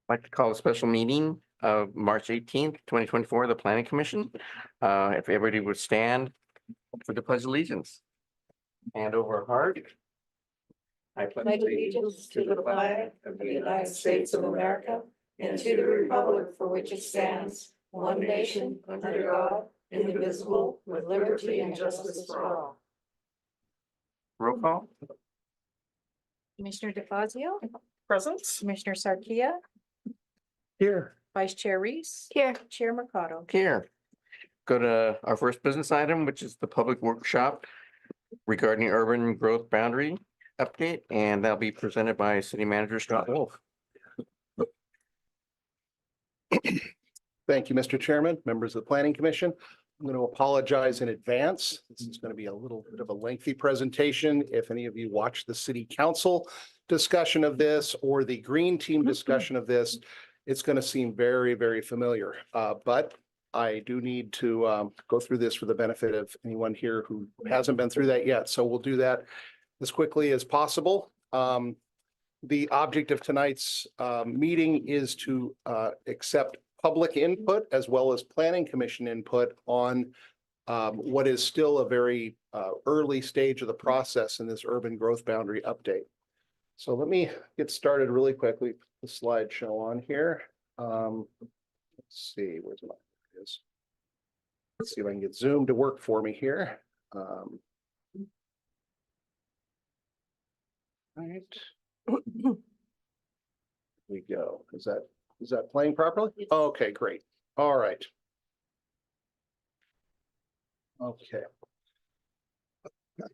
I'd like to call a special meeting of March 18th, 2024, the Planning Commission. If everybody would stand for the Pledge of Allegiance. Hand over heart. I pledge allegiance to the flag of the United States of America and to the republic for which it stands, one nation, under God, indivisible, with liberty and justice for all. Roll call. Commissioner DeFazio, Present. Commissioner Sarkia, Here. Vice Chair Reese, Here. Chair Mercado. Here. Go to our first business item, which is the public workshop regarding urban growth boundary update, and that'll be presented by City Manager Scott Wolf. Thank you, Mr. Chairman, members of the Planning Commission. I'm going to apologize in advance. This is going to be a little bit of a lengthy presentation. If any of you watched the City Council discussion of this or the Green Team discussion of this, it's going to seem very, very familiar. But I do need to go through this for the benefit of anyone here who hasn't been through that yet. So we'll do that as quickly as possible. The object of tonight's meeting is to accept public input as well as Planning Commission input on what is still a very early stage of the process in this urban growth boundary update. So let me get started really quickly. Put the slideshow on here. Let's see, where's my, there it is. Let's see if I can get Zoom to work for me here. Right. Here we go. Is that playing properly? Okay, great. All right. Okay.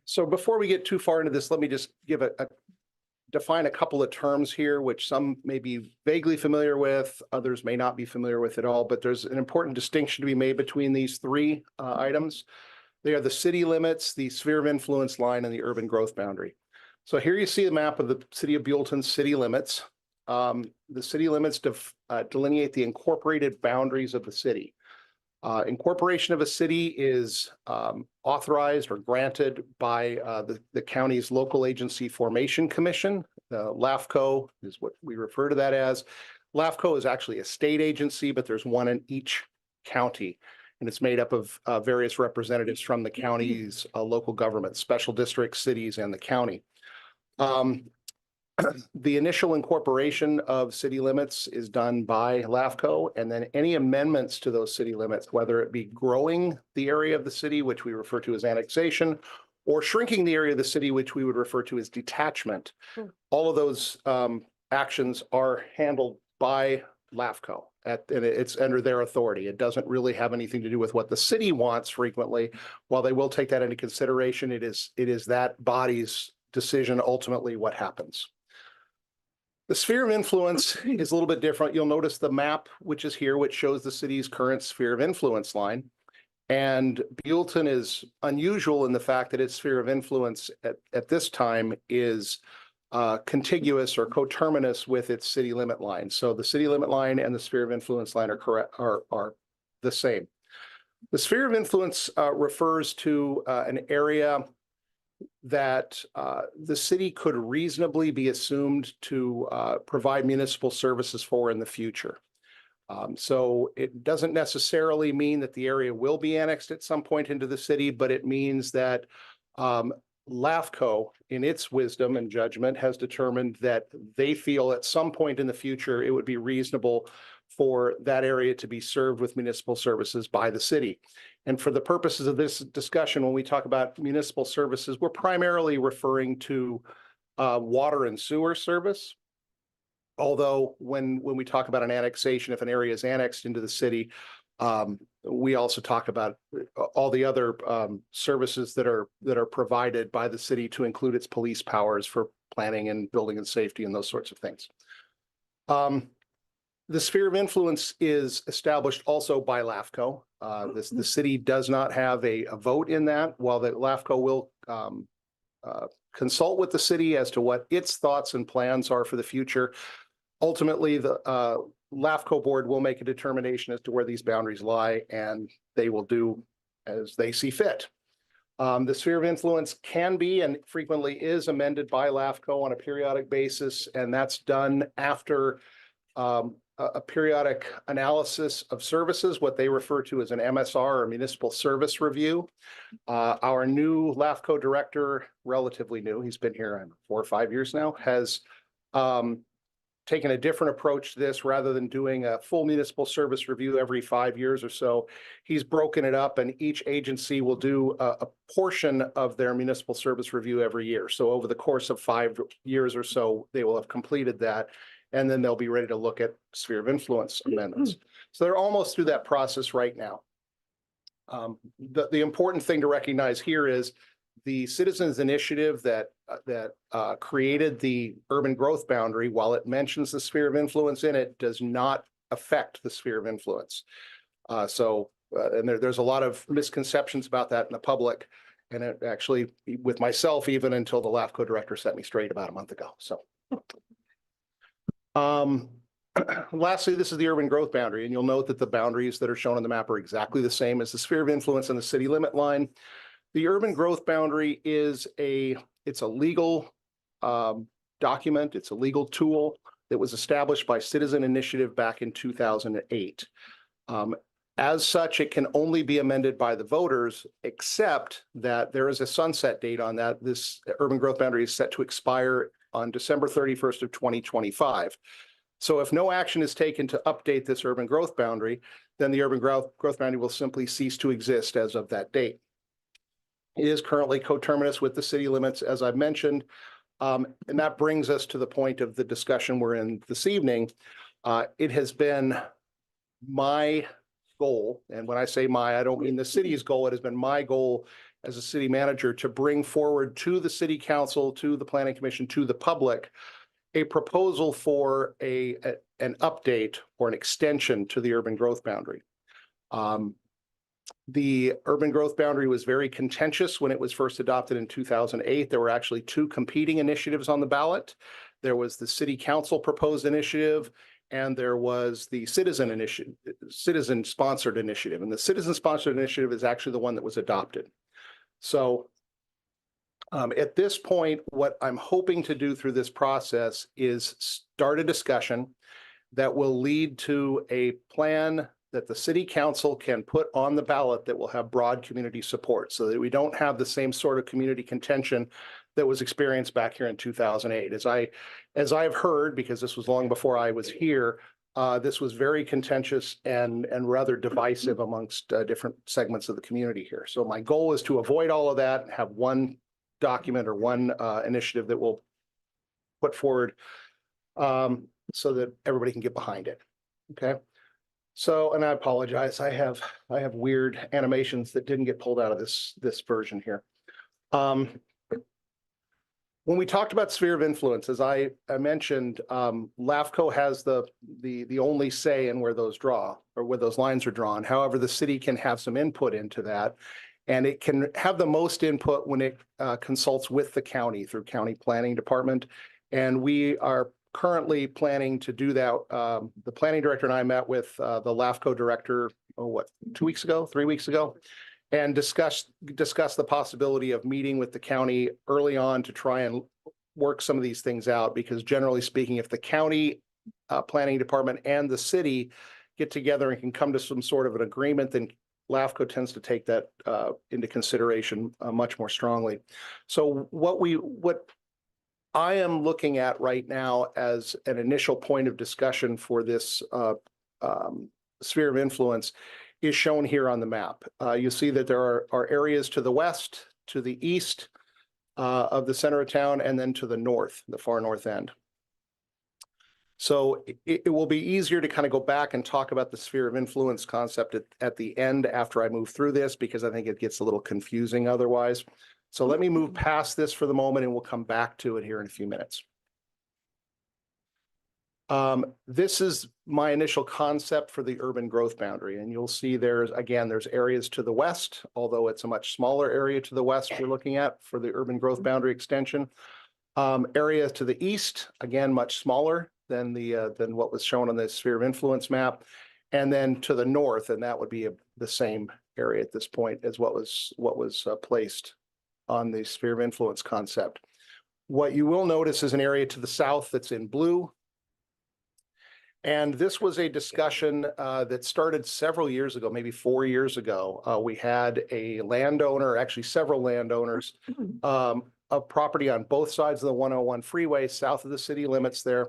So before we get too far into this, let me just give define a couple of terms here, which some may be vaguely familiar with, others may not be familiar with at all, but there's an important distinction to be made between these three items. They are the city limits, the sphere of influence line, and the urban growth boundary. So here you see a map of the city of Buellton's city limits. The city limits delineate the incorporated boundaries of the city. Incorporation of a city is authorized or granted by the county's local agency formation commission. LAFCO is what we refer to that as. LAFCO is actually a state agency, but there's one in each county, and it's made up of various representatives from the county's local government, special districts, cities, and the county. The initial incorporation of city limits is done by LAFCO, and then any amendments to those city limits, whether it be growing the area of the city, which we refer to as annexation, or shrinking the area of the city, which we would refer to as detachment. All of those actions are handled by LAFCO, and it's under their authority. It doesn't really have anything to do with what the city wants frequently. While they will take that into consideration, it is that body's decision ultimately what happens. The sphere of influence is a little bit different. You'll notice the map, which is here, which shows the city's current sphere of influence line. And Buellton is unusual in the fact that its sphere of influence at this time is contiguous or coterminous with its city limit line. So the city limit line and the sphere of influence line are the same. The sphere of influence refers to an area that the city could reasonably be assumed to provide municipal services for in the future. So it doesn't necessarily mean that the area will be annexed at some point into the city, but it means that LAFCO, in its wisdom and judgment, has determined that they feel at some point in the future it would be reasonable for that area to be served with municipal services by the city. And for the purposes of this discussion, when we talk about municipal services, we're primarily referring to water and sewer service. Although when we talk about an annexation, if an area is annexed into the city, we also talk about all the other services that are provided by the city, to include its police powers for planning and building and safety and those sorts of things. The sphere of influence is established also by LAFCO. The city does not have a vote in that, while the LAFCO will consult with the city as to what its thoughts and plans are for the future. Ultimately, the LAFCO board will make a determination as to where these boundaries lie, and they will do as they see fit. The sphere of influence can be and frequently is amended by LAFCO on a periodic basis, and that's done after a periodic analysis of services, what they refer to as an MSR or municipal service review. Our new LAFCO director, relatively new, he's been here 4 or 5 years now, has taken a different approach to this. Rather than doing a full municipal service review every 5 years or so, he's broken it up, and each agency will do a portion of their municipal service review every year. So over the course of 5 years or so, they will have completed that, and then they'll be ready to look at sphere of influence amendments. So they're almost through that process right now. The important thing to recognize here is the citizens initiative that created the urban growth boundary, while it mentions the sphere of influence in it, does not affect the sphere of influence. And there's a lot of misconceptions about that in the public, and it actually, with myself, even until the LAFCO director set me straight about a month ago. So, lastly, this is the urban growth boundary, and you'll note that the boundaries that are shown on the map are exactly the same as the sphere of influence and the city limit line. The urban growth boundary is it's a legal document. It's a legal tool that was established by citizen initiative back in 2008. As such, it can only be amended by the voters, except that there is a sunset date on that. This urban growth boundary is set to expire on December 31st of 2025. So if no action is taken to update this urban growth boundary, then the urban growth boundary will simply cease to exist as of that date. It is currently coterminous with the city limits, as I've mentioned, and that brings us to the point of the discussion we're in this evening. It has been my goal, and when I say my, I don't mean the city's goal, it has been my goal as a city manager to bring forward to the city council, to the planning commission, to the public, a proposal for an update or an extension to the urban growth boundary. The urban growth boundary was very contentious when it was first adopted in 2008. There were actually 2 competing initiatives on the ballot. There was the city council proposed initiative, and there was the citizen-sponsored initiative. And the citizen-sponsored initiative is actually the one that was adopted. So at this point, what I'm hoping to do through this process is start a discussion that will lead to a plan that the city council can put on the ballot that will have broad community support, so that we don't have the same sort of community contention that was experienced back here in 2008. As I've heard, because this was long before I was here, this was very contentious and rather divisive amongst different segments of the community here. So my goal is to avoid all of that and have one document or one initiative that we'll put forward so that everybody can get behind it. Okay. So, and I apologize, I have weird animations that didn't get pulled out of this version here. When we talked about sphere of influence, as I mentioned, LAFCO has the only say in where those lines are drawn. However, the city can have some input into that, and it can have the most input when it consults with the county through county planning department. And we are currently planning to do that. The planning director and I met with the LAFCO director, 2 weeks ago, 3 weeks ago, and discuss the possibility of meeting with the county early on to try and work some of these things out. Because generally speaking, if the county planning department and the city get together and can come to some sort of an agreement, then LAFCO tends to take that into consideration much more strongly. So what I am looking at right now as an initial point of discussion for this sphere of influence is shown here on the map. You see that there are areas to the west, to the east of the center of town, and then to the north, the far north end. So it will be easier to kind of go back and talk about the sphere of influence concept at the end after I move through this, because I think it gets a little confusing otherwise. So let me move past this for the moment, and we'll come back to it here in a few minutes. This is my initial concept for the urban growth boundary, and you'll see there's areas to the west, although it's a much smaller area to the west we're looking at for the urban growth boundary extension. Area to the east, again, much smaller than what was shown on the sphere of influence map, and then to the north, and that would be the same area at this point as what was placed on the sphere of influence concept. What you will notice is an area to the south that's in blue. And this was a discussion that started several years ago, maybe 4 years ago. We had a landowner, actually several landowners, of property on both sides of the 101 freeway, south of the city limits there,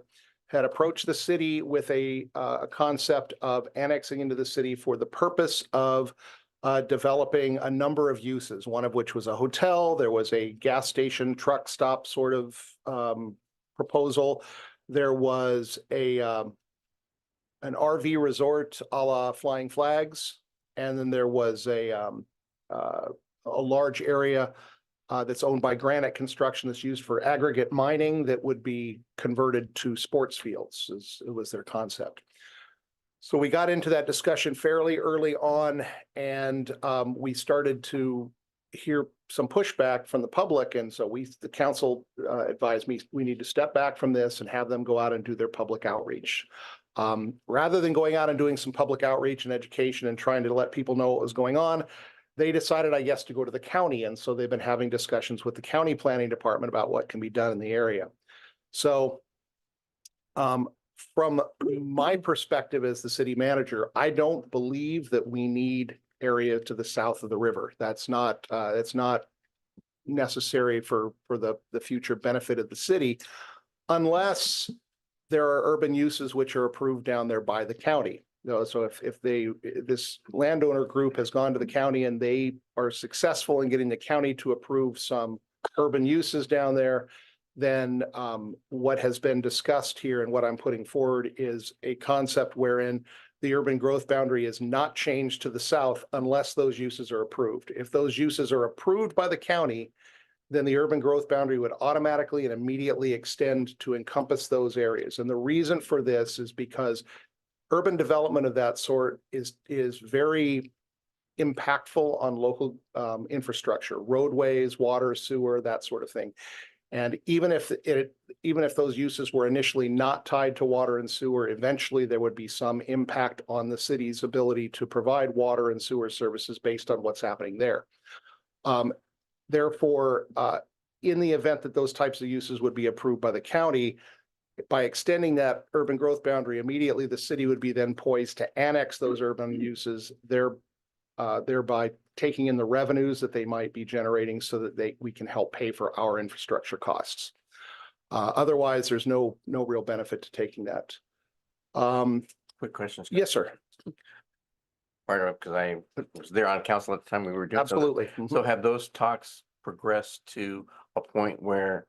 had approached the city with a concept of annexing into the city for the purpose of developing a number of uses, one of which was a hotel. There was a gas station, truck stop sort of proposal. There was an RV resort a la Flying Flags. And then there was a large area that's owned by Granite Construction that's used for aggregate mining that would be converted to sports fields, it was their concept. So we got into that discussion fairly early on, and we started to hear some pushback from the public. And so the council advised me, we need to step back from this and have them go out and do their public outreach. Rather than going out and doing some public outreach and education and trying to let people know what was going on, they decided, I guess, to go to the county. And so they've been having discussions with the county planning department about what can be done in the area. So from my perspective as the city manager, I don't believe that we need area to the south of the river. That's not necessary for the future benefit of the city, unless there are urban uses which are approved down there by the county. So if this landowner group has gone to the county and they are successful in getting the county to approve some urban uses down there, then what has been discussed here and what I'm putting forward is a concept wherein the urban growth boundary is not changed to the south unless those uses are approved. If those uses are approved by the county, then the urban growth boundary would automatically and immediately extend to encompass those areas. And the reason for this is because urban development of that sort is very impactful on local infrastructure, roadways, water, sewer, that sort of thing. And even if those uses were initially not tied to water and sewer, eventually there would be some impact on the city's ability to provide water and sewer services based on what's happening there. Therefore, in the event that those types of uses would be approved by the county, by extending that urban growth boundary immediately, the city would be then poised to annex those urban uses, thereby taking in the revenues that they might be generating so that we can help pay for our infrastructure costs. Otherwise, there's no real benefit to taking that. Quick question. Scott. Yes, sir. Part of it, because I was there on council at the time we were doing. Absolutely. So have those talks progressed to a point where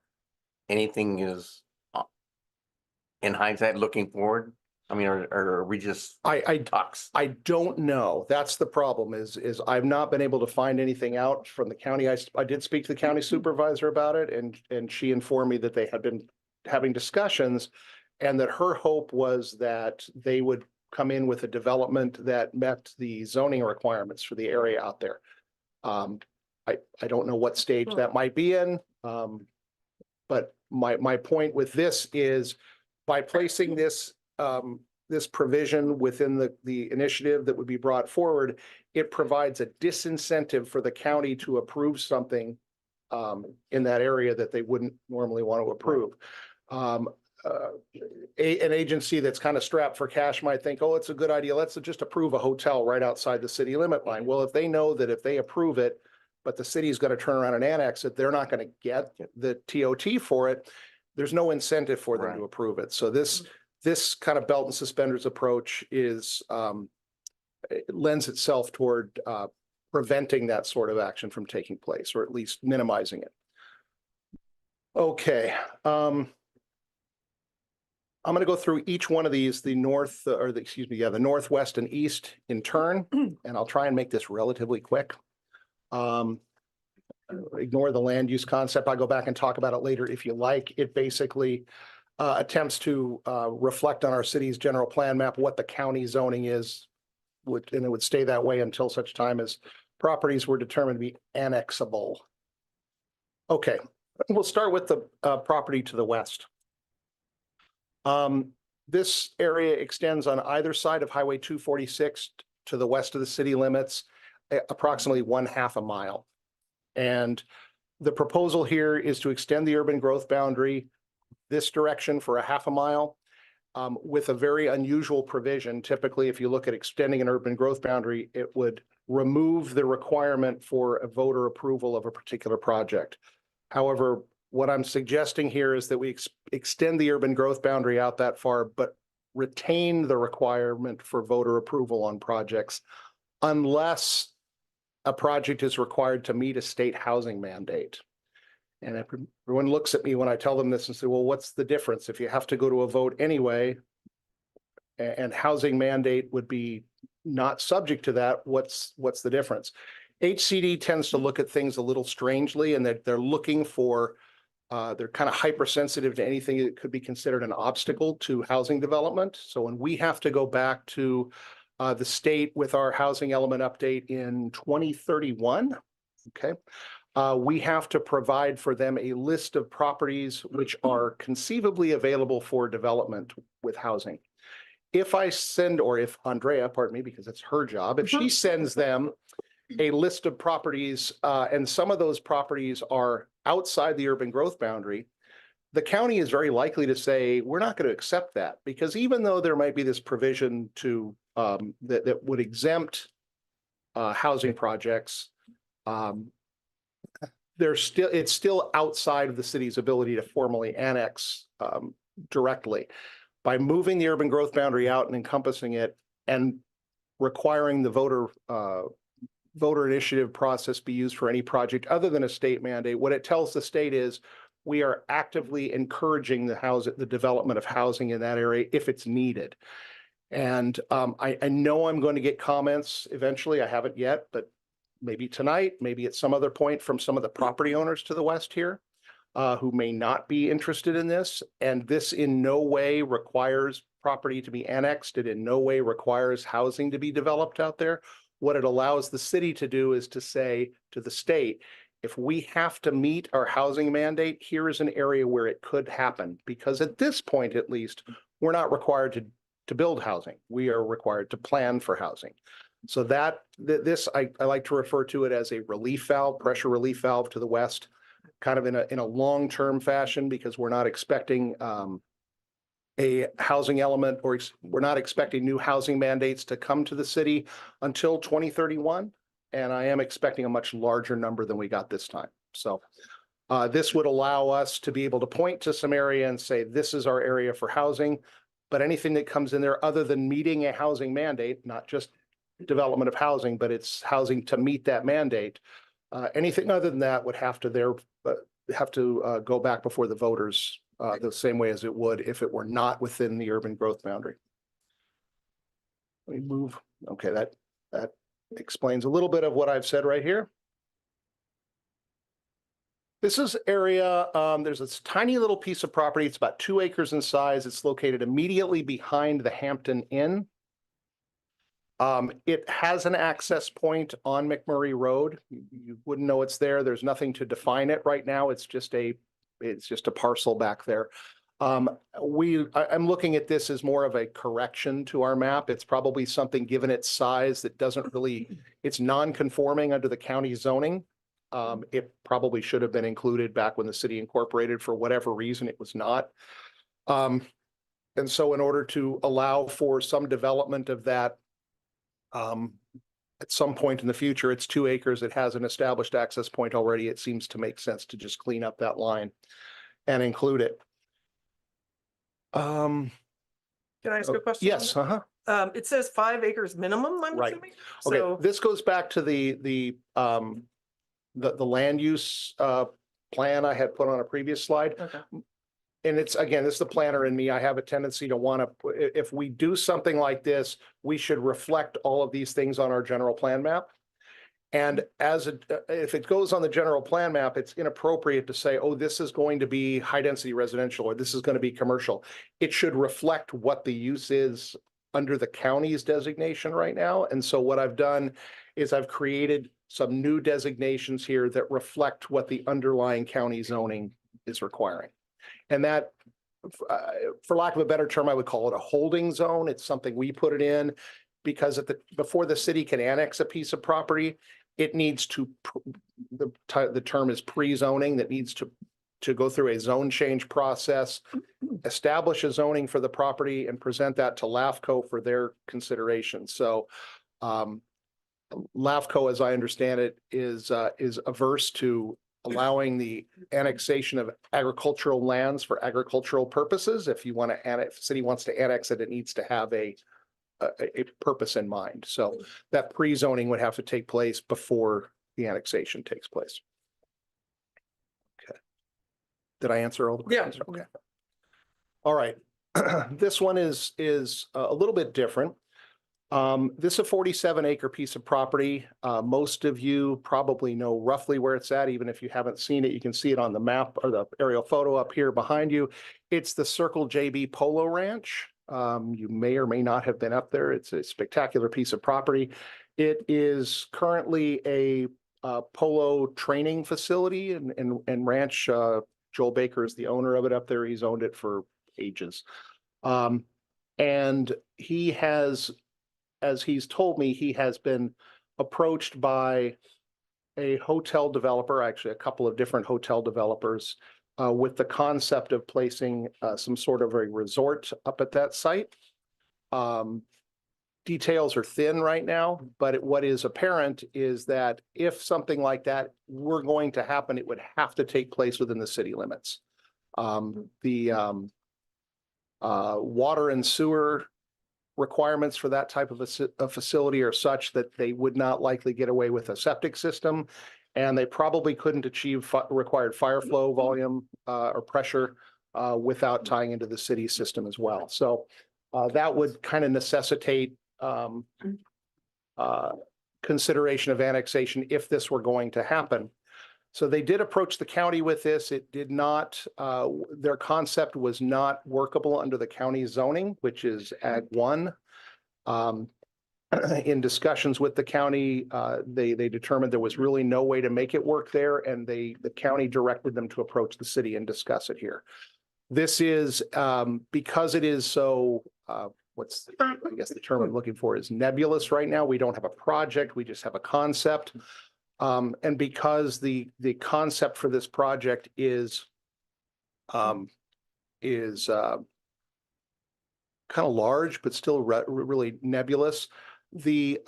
anything is, in hindsight, looking forward? I mean, are we just talks? I don't know. That's the problem is I've not been able to find anything out from the county. I did speak to the county supervisor about it, and she informed me that they had been having discussions and that her hope was that they would come in with a development that met the zoning requirements for the area out there. I don't know what stage that might be in, but my point with this is by placing this this provision within the initiative that would be brought forward, it provides a disincentive for the county to approve something in that area that they wouldn't normally want to approve. An agency that's kind of strapped for cash might think, oh, it's a good idea. Let's just approve a hotel right outside the city limit line. Well, if they know that if they approve it, but the city is going to turn around and annex it, they're not going to get the TOT for it. There's no incentive for them to approve it. So this kind of belt and suspenders approach is it lends itself toward preventing that sort of action from taking place, or at least minimizing it. Okay. I'm going to go through each one of these, the northwest and east in turn, and I'll try and make this relatively quick. Ignore the land use concept. I'll go back and talk about it later if you like. It basically attempts to reflect on our city's general plan map what the county zoning is, and it would stay that way until such time as properties were determined to be annexable. Okay, we'll start with the property to the west. This area extends on either side of Highway 246 to the west of the city limits, approximately 1/2 mile. And the proposal here is to extend the urban growth boundary this direction for 1/2 mile with a very unusual provision. Typically, if you look at extending an urban growth boundary, it would remove the requirement for a voter approval of a particular project. However, what I'm suggesting here is that we extend the urban growth boundary out that far, but retain the requirement for voter approval on projects unless a project is required to meet a state housing mandate. And everyone looks at me when I tell them this and say, well, what's the difference? If you have to go to a vote anyway, and housing mandate would be not subject to that, what's the difference? HCD tends to look at things a little strangely, and that they're looking for, they're kind of hypersensitive to anything that could be considered an obstacle to housing development. So when we have to go back to the state with our housing element update in 2031, okay, we have to provide for them a list of properties which are conceivably available for development with housing. If I send, or if Andrea, pardon me, because it's her job, if she sends them a list of properties, and some of those properties are outside the urban growth boundary, the county is very likely to say, we're not going to accept that, because even though there might be this provision to that would exempt housing projects, it's still outside of the city's ability to formally annex directly. By moving the urban growth boundary out and encompassing it and requiring the voter initiative process be used for any project other than a state mandate, what it tells the state is we are actively encouraging the development of housing in that area if it's needed. And I know I'm going to get comments eventually. I haven't yet, but maybe tonight, maybe at some other point from some of the property owners to the west here who may not be interested in this. And this in no way requires property to be annexed. It in no way requires housing to be developed out there. What it allows the city to do is to say to the state, if we have to meet our housing mandate, here is an area where it could happen. Because at this point, at least, we're not required to build housing. We are required to plan for housing. So I like to refer to it as a relief valve, pressure relief valve to the west, kind of in a long-term fashion, because we're not expecting a housing element, or we're not expecting new housing mandates to come to the city until 2031. And I am expecting a much larger number than we got this time. So this would allow us to be able to point to some area and say, this is our area for housing. But anything that comes in there other than meeting a housing mandate, not just development of housing, but it's housing to meet that mandate. Anything other than that would have to go back before the voters the same way as it would if it were not within the urban growth boundary. Let me move. Okay, that explains a little bit of what I've said right here. This is area, there's this tiny little piece of property. It's about 2 acres in size. It's located immediately behind the Hampton Inn. It has an access point on McMurray Road. You wouldn't know it's there. There's nothing to define it right now. It's just a parcel back there. I'm looking at this as more of a correction to our map. It's probably something, given its size, that doesn't really, it's non-conforming under the county zoning. It probably should have been included back when the city incorporated. For whatever reason, it was not. And so in order to allow for some development of that, at some point in the future, it's 2 acres. It has an established access point already. It seems to make sense to just clean up that line and include it. Can I ask a question? Yes. It says 5 acres minimum, I'm Right. assuming? Okay, So, this goes back to the land use plan I had put on a previous slide. okay. And it's, again, this is the planner in me. I have a tendency to want to, if we do something like this, we should reflect all of these things on our general plan map. And if it goes on the general plan map, it's inappropriate to say, oh, this is going to be high density residential, or this is going to be commercial. It should reflect what the use is under the county's designation right now. And so what I've done is I've created some new designations here that reflect what the underlying county zoning is requiring. And that, for lack of a better term, I would call it a holding zone. It's something we put it in because before the city can annex a piece of property, it needs to, the term is pre-zoning, that needs to to go through a zone change process, establish a zoning for the property and present that to LAFCO for their consideration. So LAFCO, as I understand it, is averse to allowing the annexation of agricultural lands for agricultural purposes. If you want to if the city wants to annex it, it needs to have a purpose in mind. So that pre-zoning would have to take place before the annexation takes place. Okay. Did I answer all the questions? Yeah. Okay. All right. This one is a little bit different. This is a 47-acre piece of property. Most of you probably know roughly where it's at. Even if you haven't seen it, you can see it on the map or the aerial photo up here behind you. It's the Circle JB Polo Ranch. You may or may not have been up there. It's a spectacular piece of property. It is currently a polo training facility and ranch. Joel Baker is the owner of it up there. He's owned it for ages. And he has, as he's told me, he has been approached by a hotel developer, actually a couple of different hotel developers, with the concept of placing some sort of a resort up at that site. Details are thin right now, but what is apparent is that if something like that were going to happen, it would have to take place within the city limits. The water and sewer requirements for that type of a facility are such that they would not likely get away with a septic system, and they probably couldn't achieve required fire flow volume or pressure without tying into the city system as well. So that would kind of necessitate consideration of annexation if this were going to happen. So they did approach the county with this. It did not, their concept was not workable under the county zoning, which is Ag 1. In discussions with the county, they determined there was really no way to make it work there, and the county directed them to approach the city and discuss it here. This is because it is so, I guess the term I'm looking for is nebulous right now. We don't have a project, we just have a concept. And because the concept for this project is kind of large, but still really nebulous, the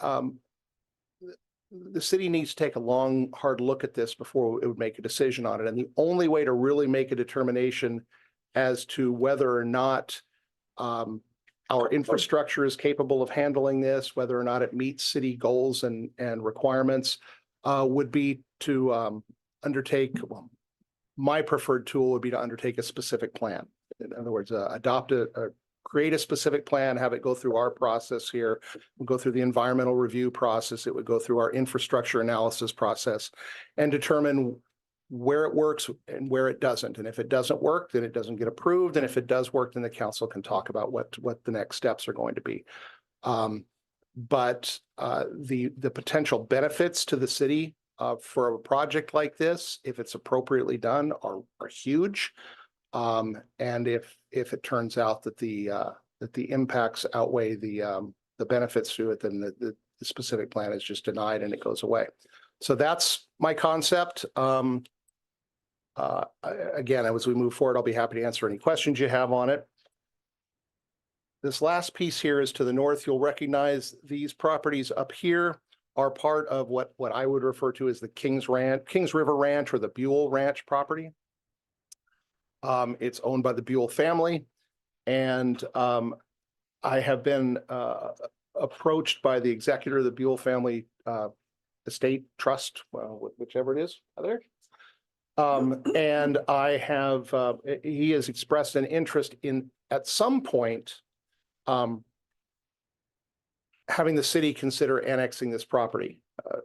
city needs to take a long, hard look at this before it would make a decision on it. And the only way to really make a determination as to whether or not our infrastructure is capable of handling this, whether or not it meets city goals and requirements, would be to undertake, well, my preferred tool would be to undertake a specific plan. In other words, create a specific plan, have it go through our process here, we'll go through the environmental review process, it would go through our infrastructure analysis process, and determine where it works and where it doesn't. And if it doesn't work, then it doesn't get approved. And if it does work, then the council can talk about what the next steps are going to be. But the potential benefits to the city for a project like this, if it's appropriately done, are huge. And if it turns out that the impacts outweigh the benefits to it, then the specific plan is just denied and it goes away. So that's my concept. Again, as we move forward, I'll be happy to answer any questions you have on it. This last piece here is to the north. You'll recognize these properties up here are part of what I would refer to as the Kings River Ranch or the Buell Ranch property. It's owned by the Buell family, and I have been approached by the executor of the Buell family estate trust, well, whichever it is, there. And I have, he has expressed an interest in, at some point, having the city consider annexing this property,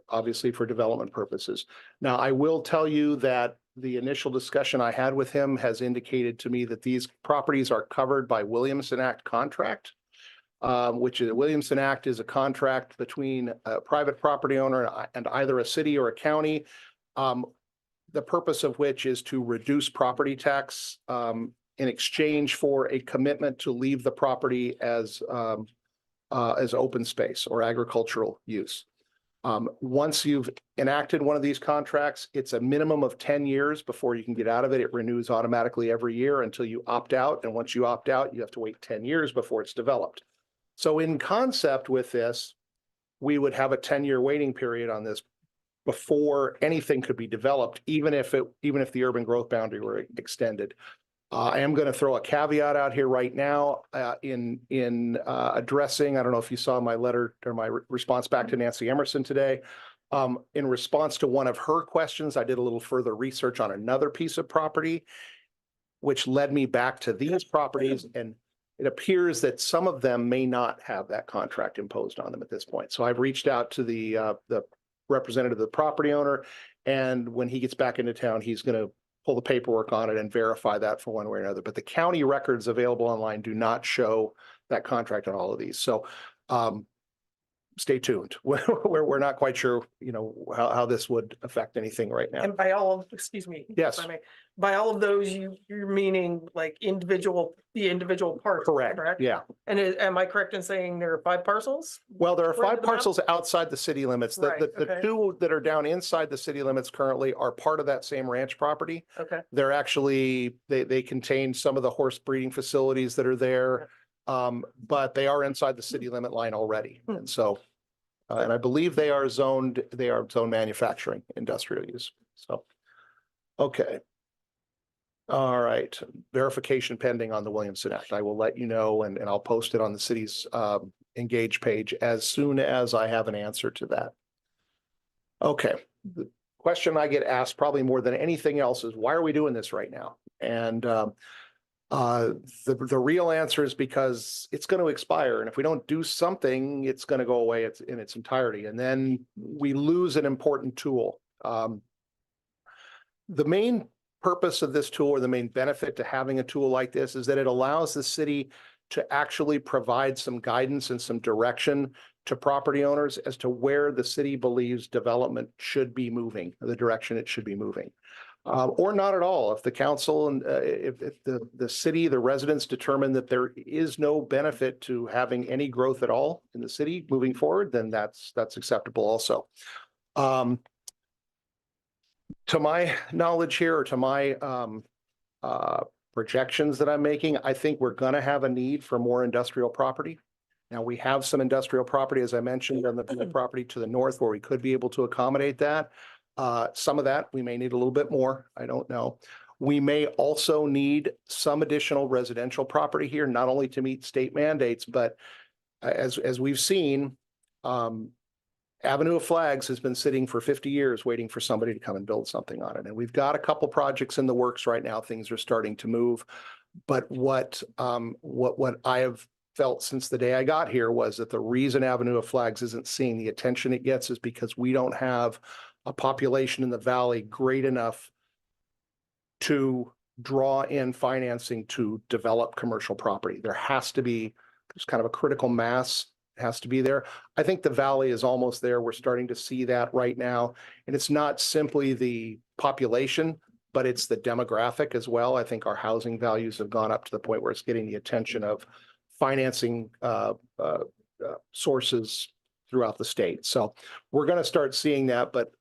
obviously for development purposes. Now, I will tell you that the initial discussion I had with him has indicated to me that these properties are covered by Williamson Act contract, which is Williamson Act is a contract between a private property owner and either a city or a county, the purpose of which is to reduce property tax in exchange for a commitment to leave the property as open space or agricultural use. Once you've enacted one of these contracts, it's a minimum of 10 years before you can get out of it. It renews automatically every year until you opt out. And once you opt out, you have to wait 10 years before it's developed. So in concept with this, we would have a 10-year waiting period on this before anything could be developed, even if the urban growth boundary were extended. I am going to throw a caveat out here right now in addressing, I don't know if you saw my letter or my response back to Nancy Emerson today. In response to one of her questions, I did a little further research on another piece of property, which led me back to these properties. And it appears that some of them may not have that contract imposed on them at this point. So I've reached out to the representative of the property owner. And when he gets back into town, he's going to pull the paperwork on it and verify that for one way or another. But the county records available online do not show that contract on all of these. So stay tuned. We're not quite sure, how this would affect anything right now. And by all of, excuse me. Yes. if I may, by all of those, you're meaning like the individual parts. Correct. Yeah. And am I correct in saying there are 5 parcels? Well, there are According 5 to the map? parcels outside the city limits. Right, The okay. 2 that are down inside the city limits currently are part of that same ranch property. Okay. They're actually, they contain some of the horse breeding facilities that are there. But they are inside the city limit line already. And so, and I believe they are zoned manufacturing, industrial use. So, okay. All right. Verification pending on the Williamson Act. I will let you know, and I'll post it on the city's Engage page as soon as I have an answer to that. Okay. The question I get asked probably more than anything else is, why are we doing this right now? And the real answer is because it's going to expire. And if we don't do something, it's going to go away in its entirety. And then we lose an important tool. The main purpose of this tool, or the main benefit to having a tool like this, is that it allows the city to actually provide some guidance and some direction to property owners as to where the city believes development should be moving, the direction it should be moving. Or not at all. If the council and if the city, the residents determine that there is no benefit to having any growth at all in the city moving forward, then that's acceptable also. To my knowledge here, or to my projections that I'm making, I think we're going to have a need for more industrial property. Now, we have some industrial property, as I mentioned, on the property to the north where we could be able to accommodate that. Some of that we may need a little bit more. I don't know. We may also need some additional residential property here, not only to meet state mandates, but as we've seen, Avenue of Flags has been sitting for 50 years waiting for somebody to come and build something on it. And we've got a couple projects in the works right now. Things are starting to move. But what I have felt since the day I got here was that the reason Avenue of Flags isn't seeing the attention it gets is because we don't have a population in the valley great enough to draw in financing to develop commercial property. There's kind of a critical mass has to be there. I think the valley is almost there. We're starting to see that right now. And it's not simply the population, but it's the demographic as well. I think our housing values have gone up to the point where it's getting the attention of financing sources throughout the state. So we're going to start seeing that, but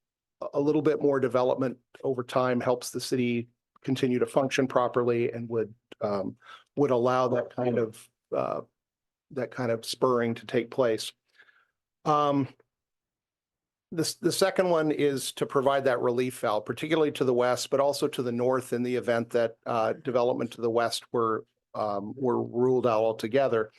a little bit more development over time helps the city continue to function properly and would allow that kind of spurring to take place. The second one is to provide that relief valve, particularly to the west, but also to the north in the event that development to the west were ruled out altogether.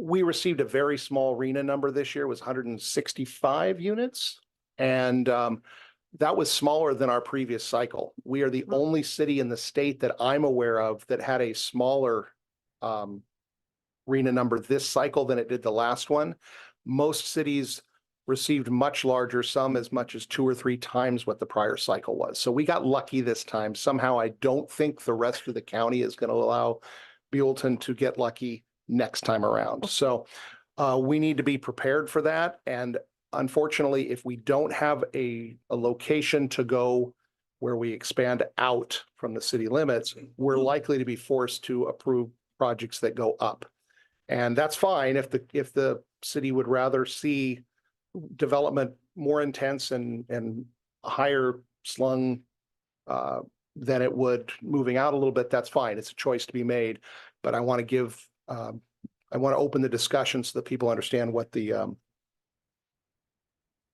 We received a very small RHNA number this year. It was 165 units. And that was smaller than our previous cycle. We are the only city in the state that I'm aware of that had a smaller RHNA number this cycle than it did the last one. Most cities received much larger, some as much as 2 or 3 times what the prior cycle was. So we got lucky this time. Somehow I don't think the rest of the county is going to allow Buellton to get lucky next time around. So we need to be prepared for that. And unfortunately, if we don't have a location to go where we expand out from the city limits, we're likely to be forced to approve projects that go up. And that's fine if the city would rather see development more intense and higher slung than it would moving out a little bit, that's fine. It's a choice to be made. But I want to I want to open the discussion so that people understand what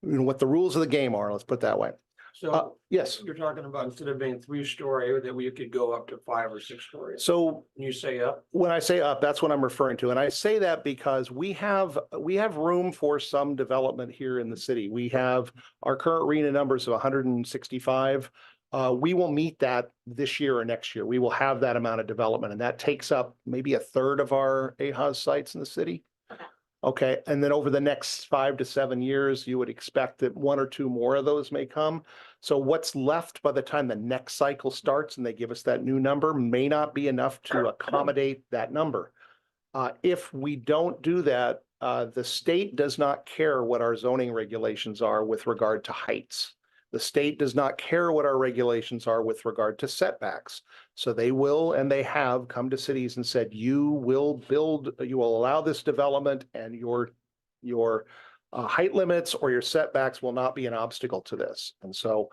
what the rules of the game are. Let's put it that way. So Yes. you're talking about instead of being 3-story, that we could go up to 5 or 6 stories. So When you say up, when I say up, that's what I'm referring to. And I say that because we have room for some development here in the city. We have our current RENA numbers of 165. We will meet that this year or next year. We will have that amount of development, and that takes up maybe a third of our AHAS sites in the city. Okay, and then over the next 5 to 7 years, you would expect that 1 or 2 more of those may come. So what's left by the time the next cycle starts and they give us that new number may not be enough to accommodate that number. If we don't do that, the state does not care what our zoning regulations are with regard to heights. The state does not care what our regulations are with regard to setbacks. So they will, and they have come to cities and said, you will allow this development, and your height limits or your setbacks will not be an obstacle to this. And so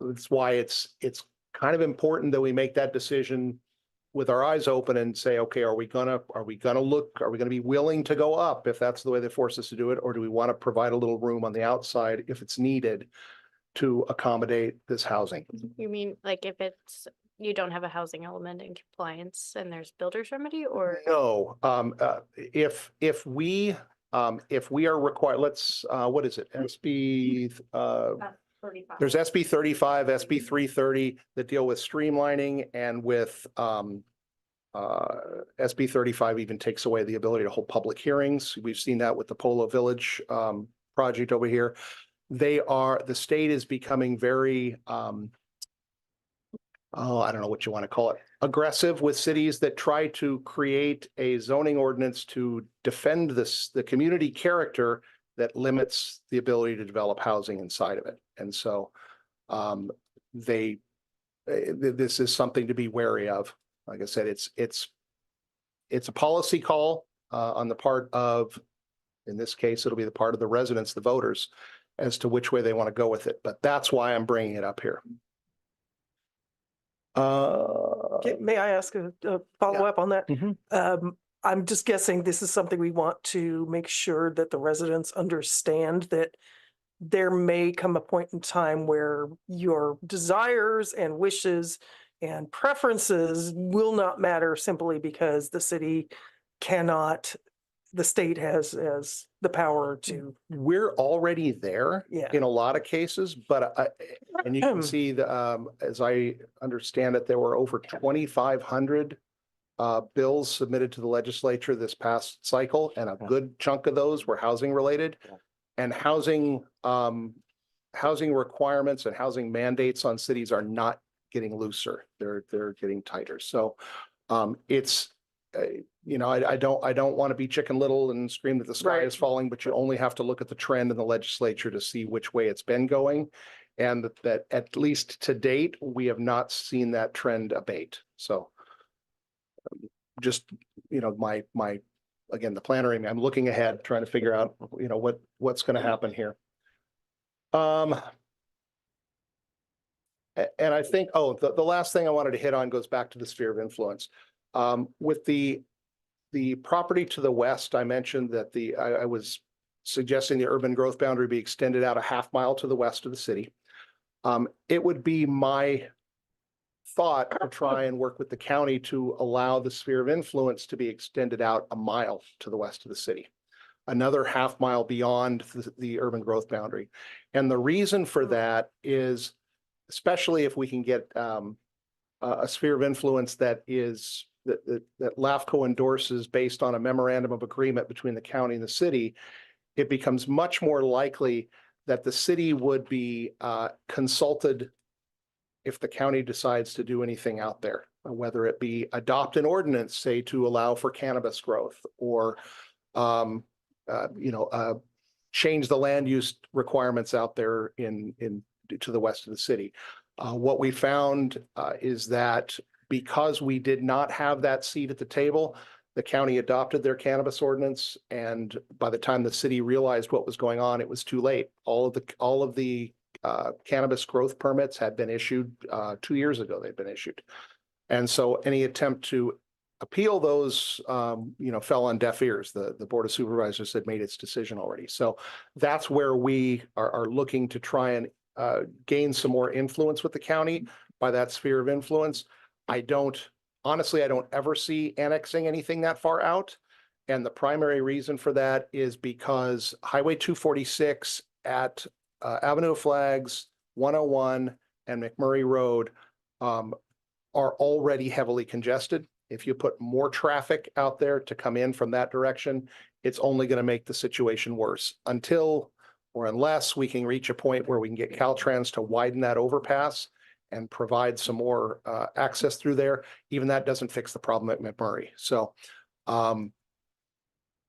that's why it's kind of important that we make that decision with our eyes open and say, okay, are we gonna be willing to go up if that's the way they force us to do it, or do we want to provide a little room on the outside if it's needed to accommodate this housing? You mean like if you don't have a housing element in compliance and there's builder's remedy, or? No, if we are required, let's, what is it? SB, there's SB 35, SB 330 that deal with streamlining, and with SB 35 even takes away the ability to hold public hearings. We've seen that with the Polo Village project over here. The state is becoming very, I don't know what you want to call it, aggressive with cities that try to create a zoning ordinance to defend the community character that limits the ability to develop housing inside of it. And so this is something to be wary of. Like I said, it's a policy call on the part of, in this case, it'll be the part of the residents, the voters, as to which way they want to go with it. But that's why I'm bringing it up here. May I ask a follow-up on that? Mhm. I'm just guessing this is something we want to make sure that the residents understand, that there may come a point in time where your desires and wishes and preferences will not matter simply because the state has the power to. We're already there Yeah. in a lot of cases, but and you can see as I understand it, there were over 2,500 bills submitted to the legislature this past cycle, and a good chunk of those were housing related. And housing requirements and housing mandates on cities are not getting looser. They're getting tighter. So it's I don't want to be Chicken Little and scream that the sky is falling, but you only have to look at the trend in the legislature to see which way it's been going. And that at least to date, we have not seen that trend abate. So just, again, the planner, I'm looking ahead, trying to figure out, what's going to happen here. And I think, the last thing I wanted to hit on goes back to the sphere of influence. With the property to the west, I mentioned that I was suggesting the urban growth boundary be extended out a half mile to the west of the city. It would be my thought to try and work with the county to allow the sphere of influence to be extended out a mile to the west of the city, another half mile beyond the urban growth boundary. And the reason for that is, especially if we can get a sphere of influence that LAFCO endorses based on a memorandum of agreement between the county and the city, it becomes much more likely that the city would be consulted if the county decides to do anything out there, whether it be adopt an ordinance, say, to allow for cannabis growth, or change the land use requirements out there to the west of the city. What we found is that because we did not have that seat at the table, The county adopted their cannabis ordinance, and by the time the city realized what was going on, it was too late. All of the cannabis growth permits had been issued 2 years ago. They'd been issued. And so any attempt to appeal those, fell on deaf ears. The Board of Supervisors had made its decision already. So that's where we are looking to try and gain some more influence with the county by that sphere of influence. Honestly, I don't ever see annexing anything that far out. And the primary reason for that is because Highway 246 at Avenue of Flags, 101, and McMurray Road are already heavily congested. If you put more traffic out there to come in from that direction, it's only going to make the situation worse until or unless we can reach a point where we can get Caltrans to widen that overpass and provide some more access through there. Even that doesn't fix the problem at McMurray. So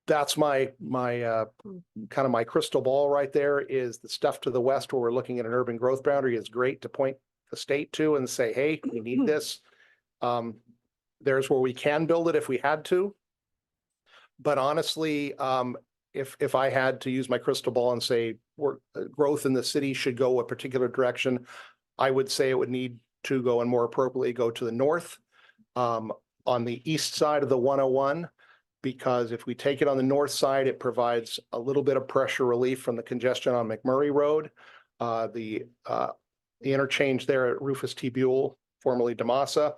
that's my kind of my crystal ball right there. Is the stuff to the west where we're looking at an urban growth boundary is great to point the state to and say, hey, we need this. There's where we can build it if we had to. But honestly, if I had to use my crystal ball and say growth in the city should go a particular direction, I would say it would need to go and more appropriately go to the north on the east side of the 101, because if we take it on the north side, it provides a little bit of pressure relief from the congestion on McMurray Road. The interchange there at Rufus T. Buell, formerly DeMassa,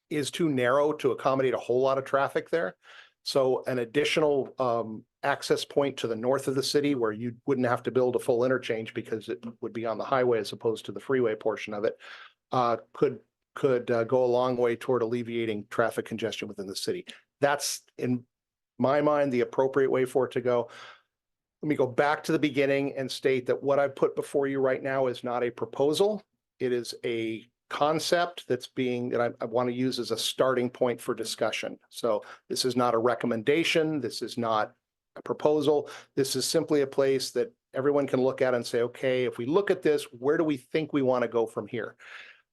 is too narrow to accommodate a whole lot of traffic there. So an additional access point to the north of the city where you wouldn't have to build a full interchange because it would be on the highway as opposed to the freeway portion of it, could go a long way toward alleviating traffic congestion within the city. That's, in my mind, the appropriate way for it to go. Let me go back to the beginning and state that what I've put before you right now is not a proposal. It is a concept that I want to use as a starting point for discussion. So this is not a recommendation. This is not a proposal. This is simply a place that everyone can look at and say, okay, if we look at this, where do we think we want to go from here?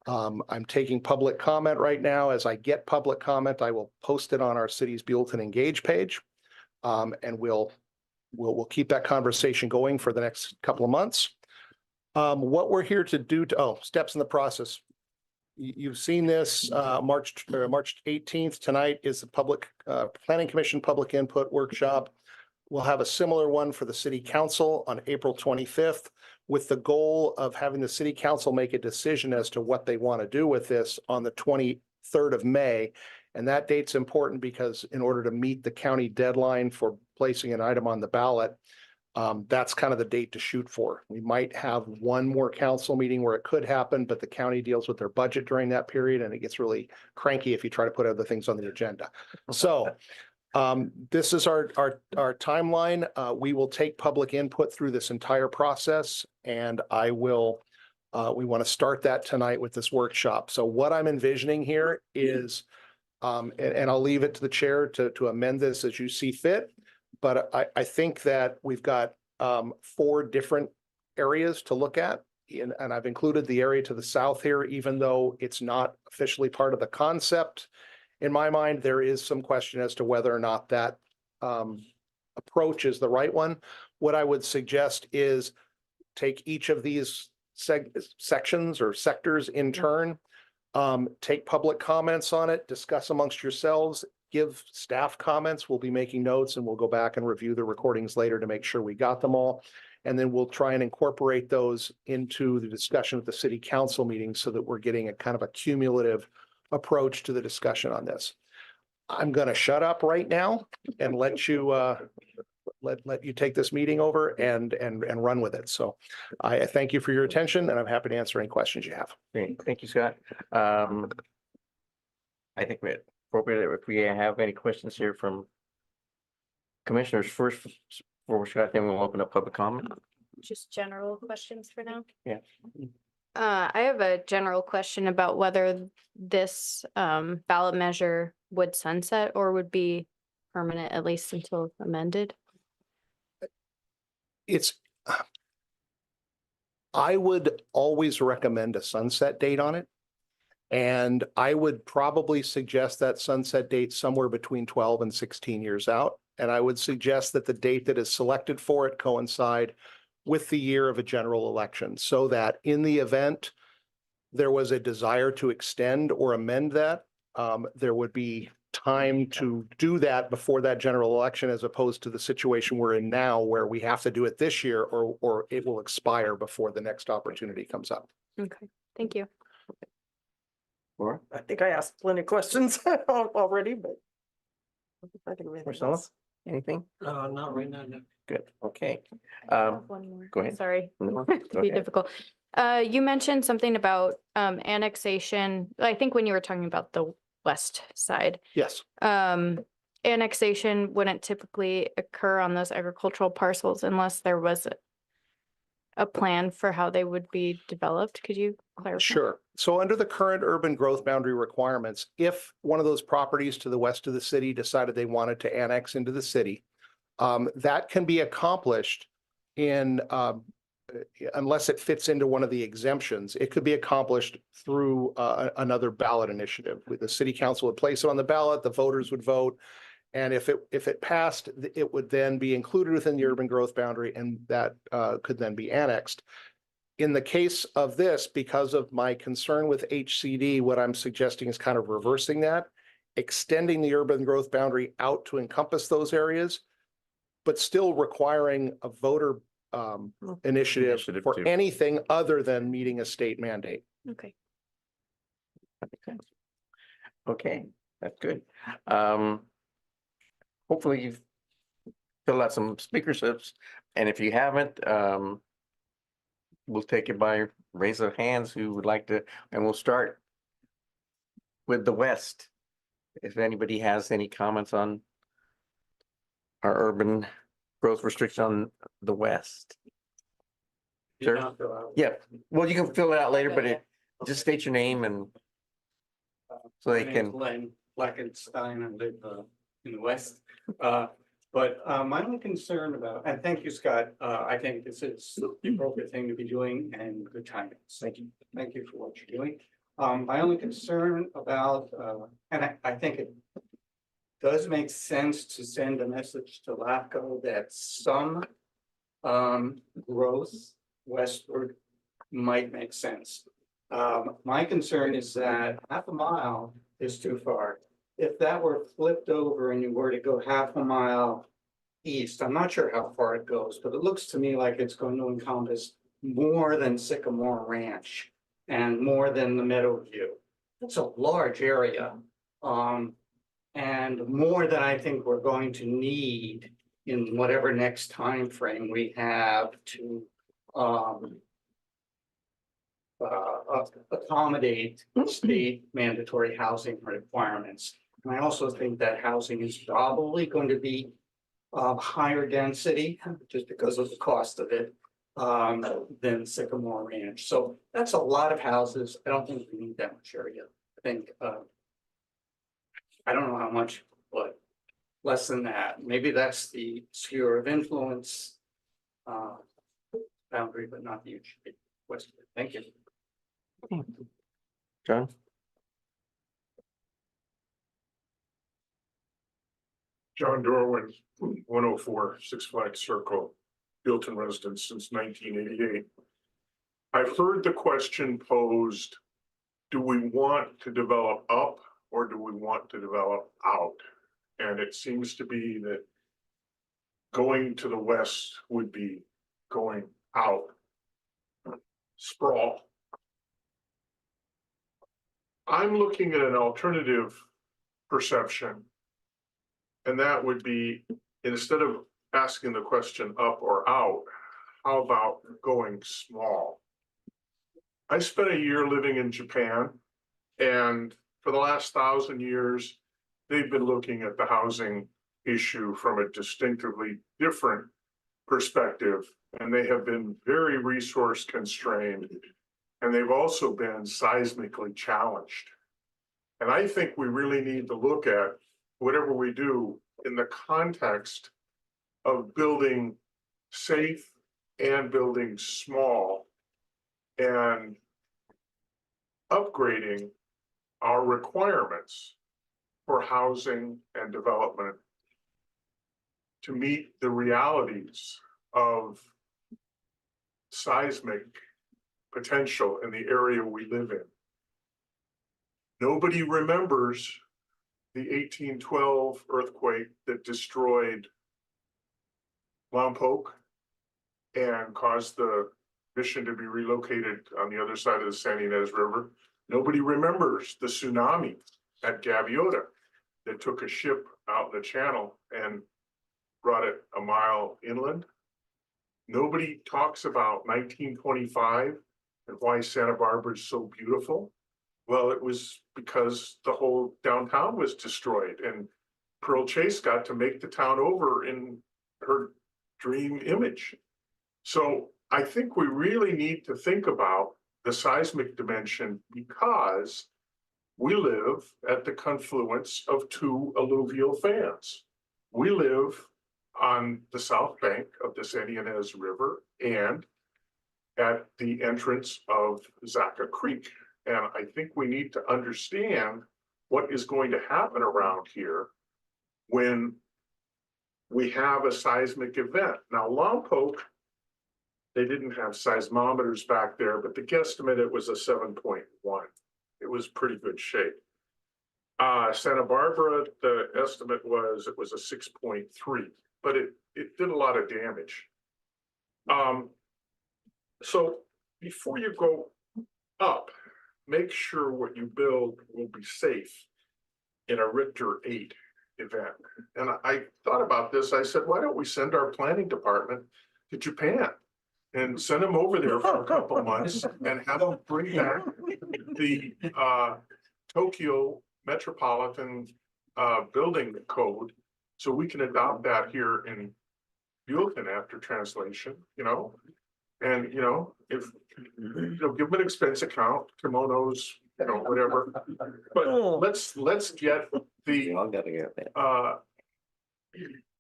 I'm taking public comment right now. As I get public comment, I will post it on our city's Buellton Engage page. And we'll keep that conversation going for the next couple of months. What we're here to do steps in the process. You've seen this, March 18th. Tonight is the public Planning Commission public input workshop. We'll have a similar one for the City Council on April 25th, with the goal of having the City Council make a decision as to what they want to do with this on the 23rd of May. And that date's important because in order to meet the county deadline for placing an item on the ballot, that's kind of the date to shoot for. We might have one more council meeting where it could happen, but the county deals with their budget during that period, and it gets really cranky if you try to put other things on the agenda. So this is our timeline. We will take public input through this entire process, and we want to start that tonight with this workshop. So what I'm envisioning here is, and I'll leave it to the chair to amend this as you see fit. But I think that we've got 4 different areas to look at. And I've included the area to the south here, even though it's not officially part of the concept. In my mind, there is some question as to whether or not that approach is the right one. What I would suggest is take each of these sections or sectors in turn, take public comments on it, discuss amongst yourselves, give staff comments. We'll be making notes and we'll go back and review the recordings later to make sure we got them all. And then we'll try and incorporate those into the discussion at the city council meeting so that we're getting a kind of a cumulative approach to the discussion on this. I'm going to shut up right now and let you let you take this meeting over and run with it. So I thank you for your attention, and I'm happy to answer any questions you have. Great. Thank you, Scott. I think we're appropriate if we have any questions here from commissioners first before Scott, then we'll open up public comment. Just general questions for now. Yeah. I have a general question about whether this ballot measure would sunset or would be permanent, at least until amended. I would always recommend a sunset date on it. And I would probably suggest that sunset date somewhere between 12 and 16 years out. And I would suggest that the date that is selected for it coincide with the year of a general election, so that in the event there was a desire to extend or amend that, there would be time to do that before that general election, as opposed to the situation we're in now, where we have to do it this year or it will expire before the next opportunity comes up. Okay, thank you. Laura, I think I asked plenty of questions already, but. I think of anything Marcella? else. Anything? Not right now, no. Good, okay. I have one more. go ahead. Sorry. No, To go be ahead. difficult. You mentioned something about annexation. I think when you were talking about the west side, Yes. annexation wouldn't typically occur on those agricultural parcels unless there was a plan for how they would be developed. Could you clarify? Sure. So under the current urban growth boundary requirements, if one of those properties to the west of the city decided they wanted to annex into the city, that can be accomplished in, unless it fits into one of the exemptions, it could be accomplished through another ballot initiative. The city council would place it on the ballot, the voters would vote. And if it passed, it would then be included within the urban growth boundary, and that could then be annexed. In the case of this, because of my concern with HCD, what I'm suggesting is kind of reversing that, extending the urban growth boundary out to encompass those areas, but still requiring a voter initiative Initiative for too. anything other than meeting a state mandate. Okay. That makes sense. Okay, that's good. Hopefully you've filled out some speakerships, and if you haven't, we'll take it by raise of hands who would like to, and we'll start with the West. If anybody has any comments on our urban growth restriction on the West. Sure. Yeah, well, you can fill it out later, but just state your name and so they can. Len Blackenstein, I live in the west. But my only concern about, and thank you, Scott, I think this is the appropriate thing to be doing and good timing. Thank you. Thank you for what you're doing. My only concern about, and I think it does make sense to send a message to LAFCO that some growth westward might make sense. My concern is that half a mile is too far. If that were flipped over and you were to go half a mile east, I'm not sure how far it goes, but it looks to me like it's going to encompass more than Sycamore Ranch and more than the Meadowview. It's a large area, and more than I think we're going to need in whatever next time frame we have to accommodate state mandatory housing requirements. And I also think that housing is probably going to be higher density just because of the cost of it than Sycamore Ranch. So that's a lot of houses. I don't think we need that much area. I think I don't know how much, but less than that. Maybe that's the sphere of influence boundary, but not the UGB west. Thank you. John? John Dorwin, 104 Six Flags Circle, Buellton resident since 1988. I've heard the question posed, do we want to develop up or do we want to develop out? And it seems to be that going to the west would be going out. Sprawl. I'm looking at an alternative perception. And that would be, instead of asking the question up or out, how about going small? I spent a year living in Japan, and for the last 1,000 years, they've been looking at the housing issue from a distinctively different perspective, and they have been very resource constrained, and they've also been seismically challenged. And I think we really need to look at whatever we do in the context of building safe and building small and upgrading our requirements for housing and development to meet the realities of seismic potential in the area we live in. Nobody remembers the 1812 earthquake that destroyed Lompoc and caused the mission to be relocated on the other side of the San Ynez River. Nobody remembers the tsunami at Gaviota that took a ship out in the channel and brought it a mile inland. Nobody talks about 1925 and why Santa Barbara is so beautiful. Well, it was because the whole downtown was destroyed and Pearl Chase got to make the town over in her dream image. So I think we really need to think about the seismic dimension because we live at the confluence of two alluvial fans. We live on the south bank of the San Ynez River and at the entrance of Zaca Creek. And I think we need to understand what is going to happen around here when we have a seismic event. Now, Lompoc, they didn't have seismometers back there, but the guesstimate, it was a 7.1. It was pretty good shape. Santa Barbara, the estimate was it was a 6.3, but it did a lot of damage. So before you go up, make sure what you build will be safe in a Richter 8 event. And I thought about this. I said, why don't we send our planning department to Japan and send them over there for a couple of months and have them bring back the Tokyo Metropolitan Building Code so we can adopt that here in Buellton after translation, you know? And, you know, if, you know, give them an expense account, kimonos, you know, whatever. But let's get the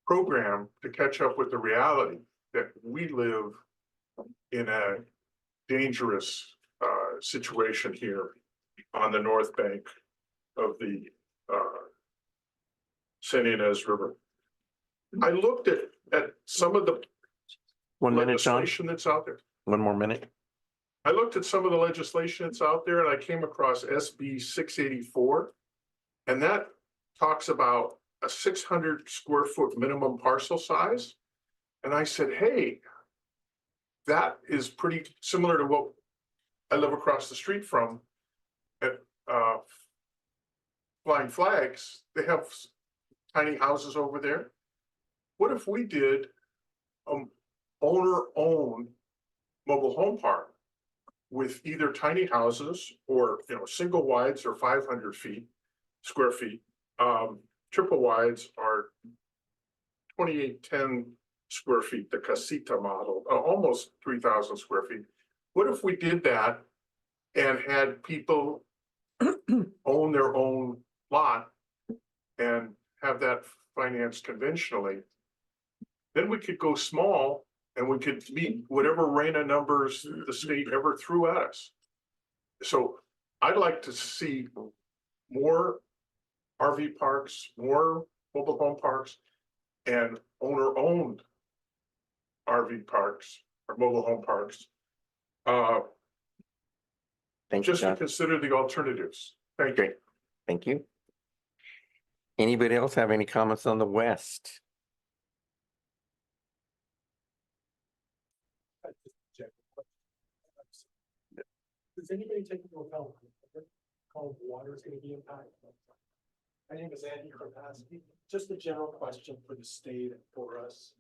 program to catch up with the reality that we live in a dangerous situation here on the north bank of the San Ynez River. I looked at some of the 1 minute, John. legislation that's out there. 1 more minute. I looked at some of the legislation that's out there and I came across SB 684. And that talks about a 600 square foot minimum parcel size. And I said, hey, that is pretty similar to what I live across the street from at Flying Flags. They have tiny houses over there. What if we did owner-owned mobile home park with either tiny houses or, you know, single wides are 500 square feet. Triple wides are 2810 square feet, the casita model, almost 3,000 square feet. What if we did that and had people own their own lot and have that financed conventionally? Then we could go small and we could meet whatever RENA numbers the state ever threw at us. So I'd like to see more RV parks, more mobile home parks, and owner-owned RV parks or mobile home parks. Thank you, Just to John. consider the alternatives. Thank you. Great. Thank you. Anybody else have any comments on the West? Does anybody take into account how water is going to be impacted? My name is Andy Kropowski. Just a general question for the state and for us.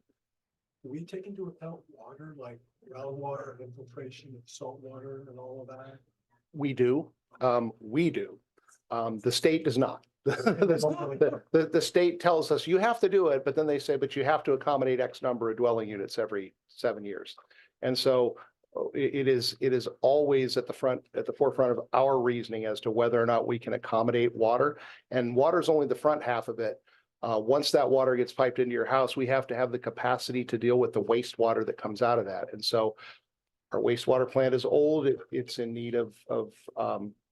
Do we take into account water like groundwater, infiltration of salt water and all of that? We do. We do. The state does not. The state tells us you have to do it, but then they say, but you have to accommodate X number of dwelling units every 7 years. And so it is always at the forefront of our reasoning as to whether or not we can accommodate water. And water is only the front half of it. Once that water gets piped into your house, we have to have the capacity to deal with the wastewater that comes out of that. And so our wastewater plant is old. It's in need of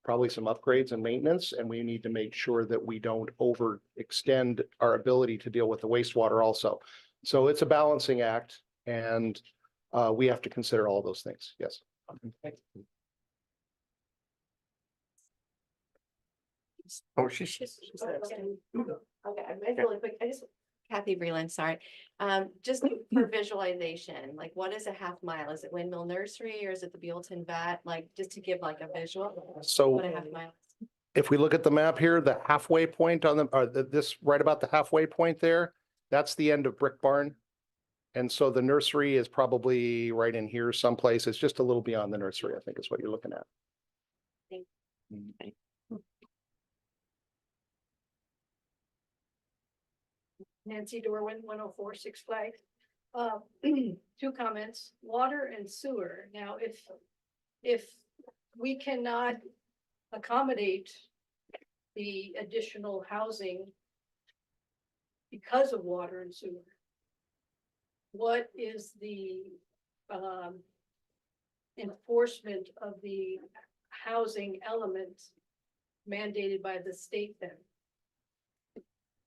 probably some upgrades and maintenance, and we need to make sure that we don't overextend our ability to deal with the wastewater also. So it's a balancing act, and we have to consider all those things. Yes. Oh, she's. Okay, I'm really quick. Kathy Breland, sorry. Just for visualization, like what is a half mile? Is it Windmill Nursery or is it the Buellton Vat? Like just to give like a visual. So What a half mile. if we look at the map here, the halfway point on the, or this right about the halfway point there, that's the end of Brick Barn. And so the nursery is probably right in here someplace. It's just a little beyond the nursery, I think is what you're looking at. Nancy Dorwin, 104 Six Flags. Two comments, water and sewer. Now, if we cannot accommodate the additional housing because of water and sewer, what is the enforcement of the housing element mandated by the state then?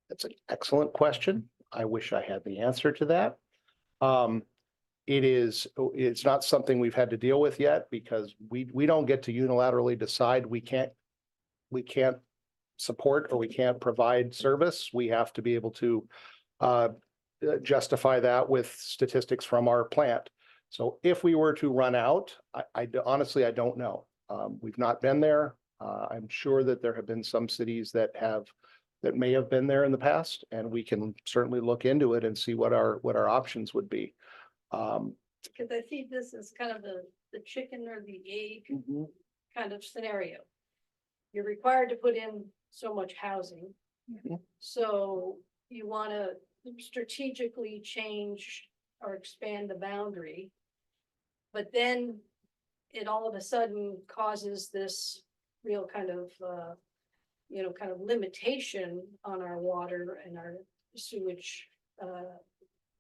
That's an excellent question. I wish I had the answer to that. It's not something we've had to deal with yet because we don't get to unilaterally decide we can't support or we can't provide service. We have to be able to justify that with statistics from our plant. So if we were to run out, I honestly, I don't know. We've not been there. I'm sure that there have been some cities that may have been there in the past, and we can certainly look into it and see what our options would be. Because I see this as kind of the chicken or the egg kind of scenario. You're required to put in so much housing. So you want to strategically change or expand the boundary. But then it all of a sudden causes this real kind of kind of limitation on our water and our sewage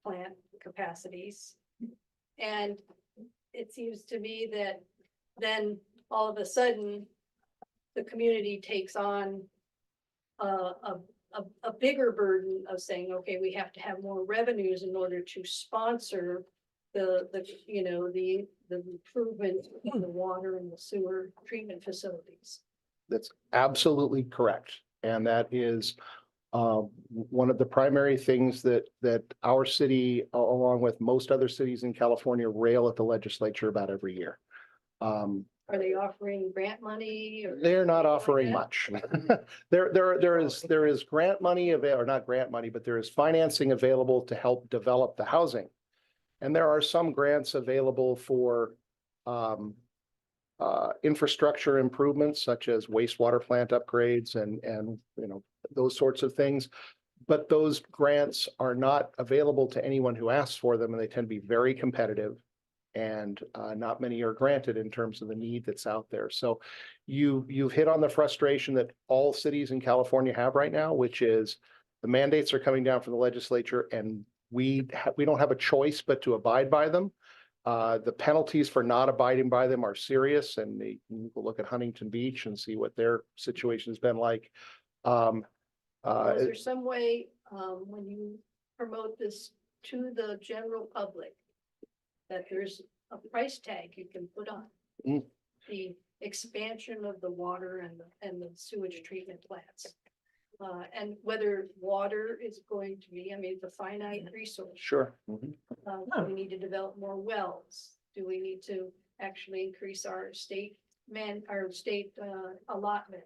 plant capacities. And it seems to me that then all of a sudden the community takes on a bigger burden of saying, okay, we have to have more revenues in order to sponsor the improvement in the water and the sewer treatment facilities. That's absolutely correct. And that is one of the primary things that our city, along with most other cities in California, rail at the legislature about every year. Are they offering grant money? They're not offering much. There is grant money available, or not grant money, but there is financing available to help develop the housing. And there are some grants available for infrastructure improvements such as wastewater plant upgrades and those sorts of things. But those grants are not available to anyone who asks for them, and they tend to be very competitive. And not many are granted in terms of the need that's out there. So you've hit on the frustration that all cities in California have right now, which is the mandates are coming down from the legislature, and we don't have a choice but to abide by them. The penalties for not abiding by them are serious, and you can look at Huntington Beach and see what their situation has been like. Is there some way when you promote this to the general public that there's a price tag you can put on the expansion of the water and the sewage treatment plants? And whether water is going to be, I mean, it's a finite resource. Sure. Do we need to develop more wells? Do we need to actually increase our state allotment?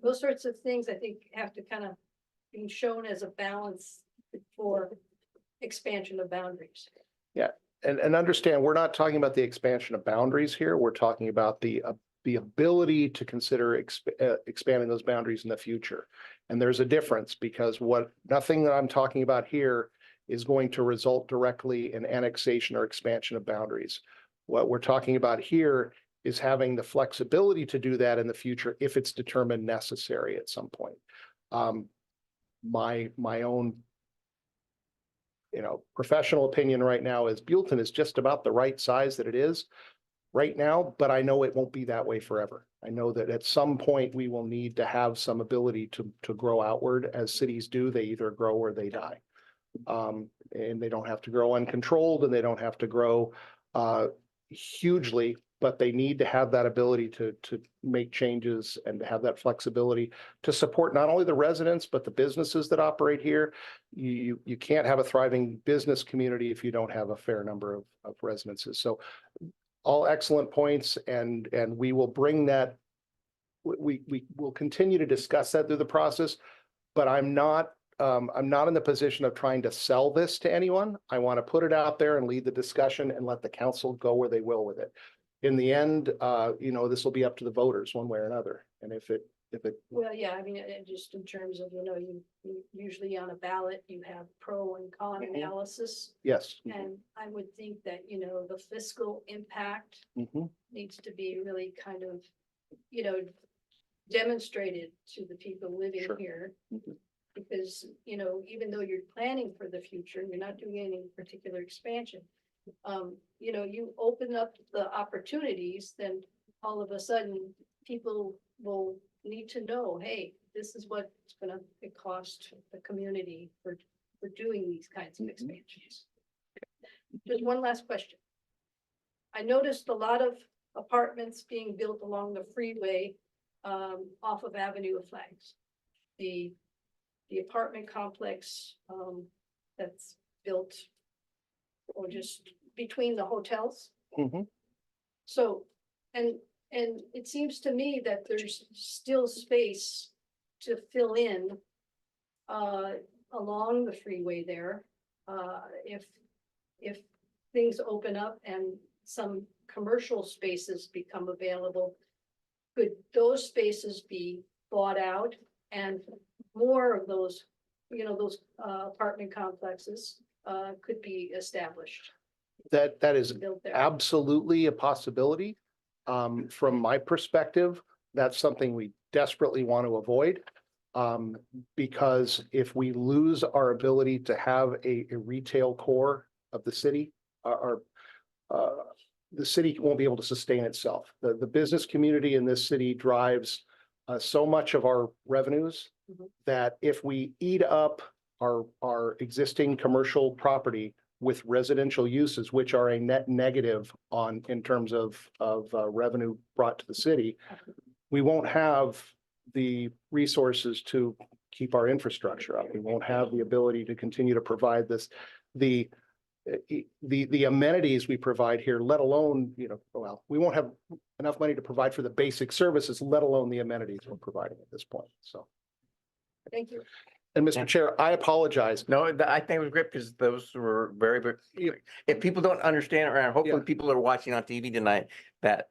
Those sorts of things I think have to kind of be shown as a balance for expansion of boundaries. Yeah. And understand, we're not talking about the expansion of boundaries here. We're talking about the ability to consider expanding those boundaries in the future. And there's a difference, because nothing that I'm talking about here is going to result directly in annexation or expansion of boundaries. What we're talking about here is having the flexibility to do that in the future if it's determined necessary at some point. My own professional opinion right now is Buellton is just about the right size that it is right now, but I know it won't be that way forever. I know that at some point we will need to have some ability to grow outward as cities do. They either grow or they die. And they don't have to grow uncontrolled and they don't have to grow hugely, but they need to have that ability to make changes and to have that flexibility to support not only the residents, but the businesses that operate here. You can't have a thriving business community if you don't have a fair number of residences. So all excellent points, and we will bring that. We will continue to discuss that through the process, but I'm not in the position of trying to sell this to anyone. I want to put it out there and lead the discussion and let the council go where they will with it. In the end, this will be up to the voters one way or another. And if it, Well, yeah, I mean, just in terms of, you usually on a ballot, you have pro and con Mhm. analysis. yes. And I would think that, the fiscal impact Mhm. needs to be really kind of, demonstrated to the people living Sure. here. Mhm. Because, even though you're planning for the future, you're not doing any particular expansion. You open up the opportunities, then all of a sudden, people will need to know, hey, this is what it's gonna cost the community for doing these kinds of expansions. Just one last question. I noticed a lot of apartments being built along the freeway, off of Avenue of Flags. The apartment complex, that's built or just between the hotels. Mhm. So, and it seems to me that there's still space to fill in along the freeway there. If things open up and some commercial spaces become available, could those spaces be bought out and more of those, those apartment complexes could be established, That is built there? absolutely a possibility. From my perspective, that's something we desperately want to avoid. Because if we lose our ability to have a retail core of the city, the city won't be able to sustain itself. The business community in this city drives so much of our revenues Mhm. that if we eat up our existing commercial property with residential uses, which are a net negative in terms of revenue brought to the city, we won't have the resources to keep our infrastructure up. We won't have the ability to continue to provide the amenities we provide here, let alone, we won't have enough money to provide for the basic services, let alone the amenities we're providing at this point. So, Thank you. and Mr. Chair, I apologize. No, I think it was great because those were very, if people don't understand, or hopefully Yeah. people are watching on TV tonight, that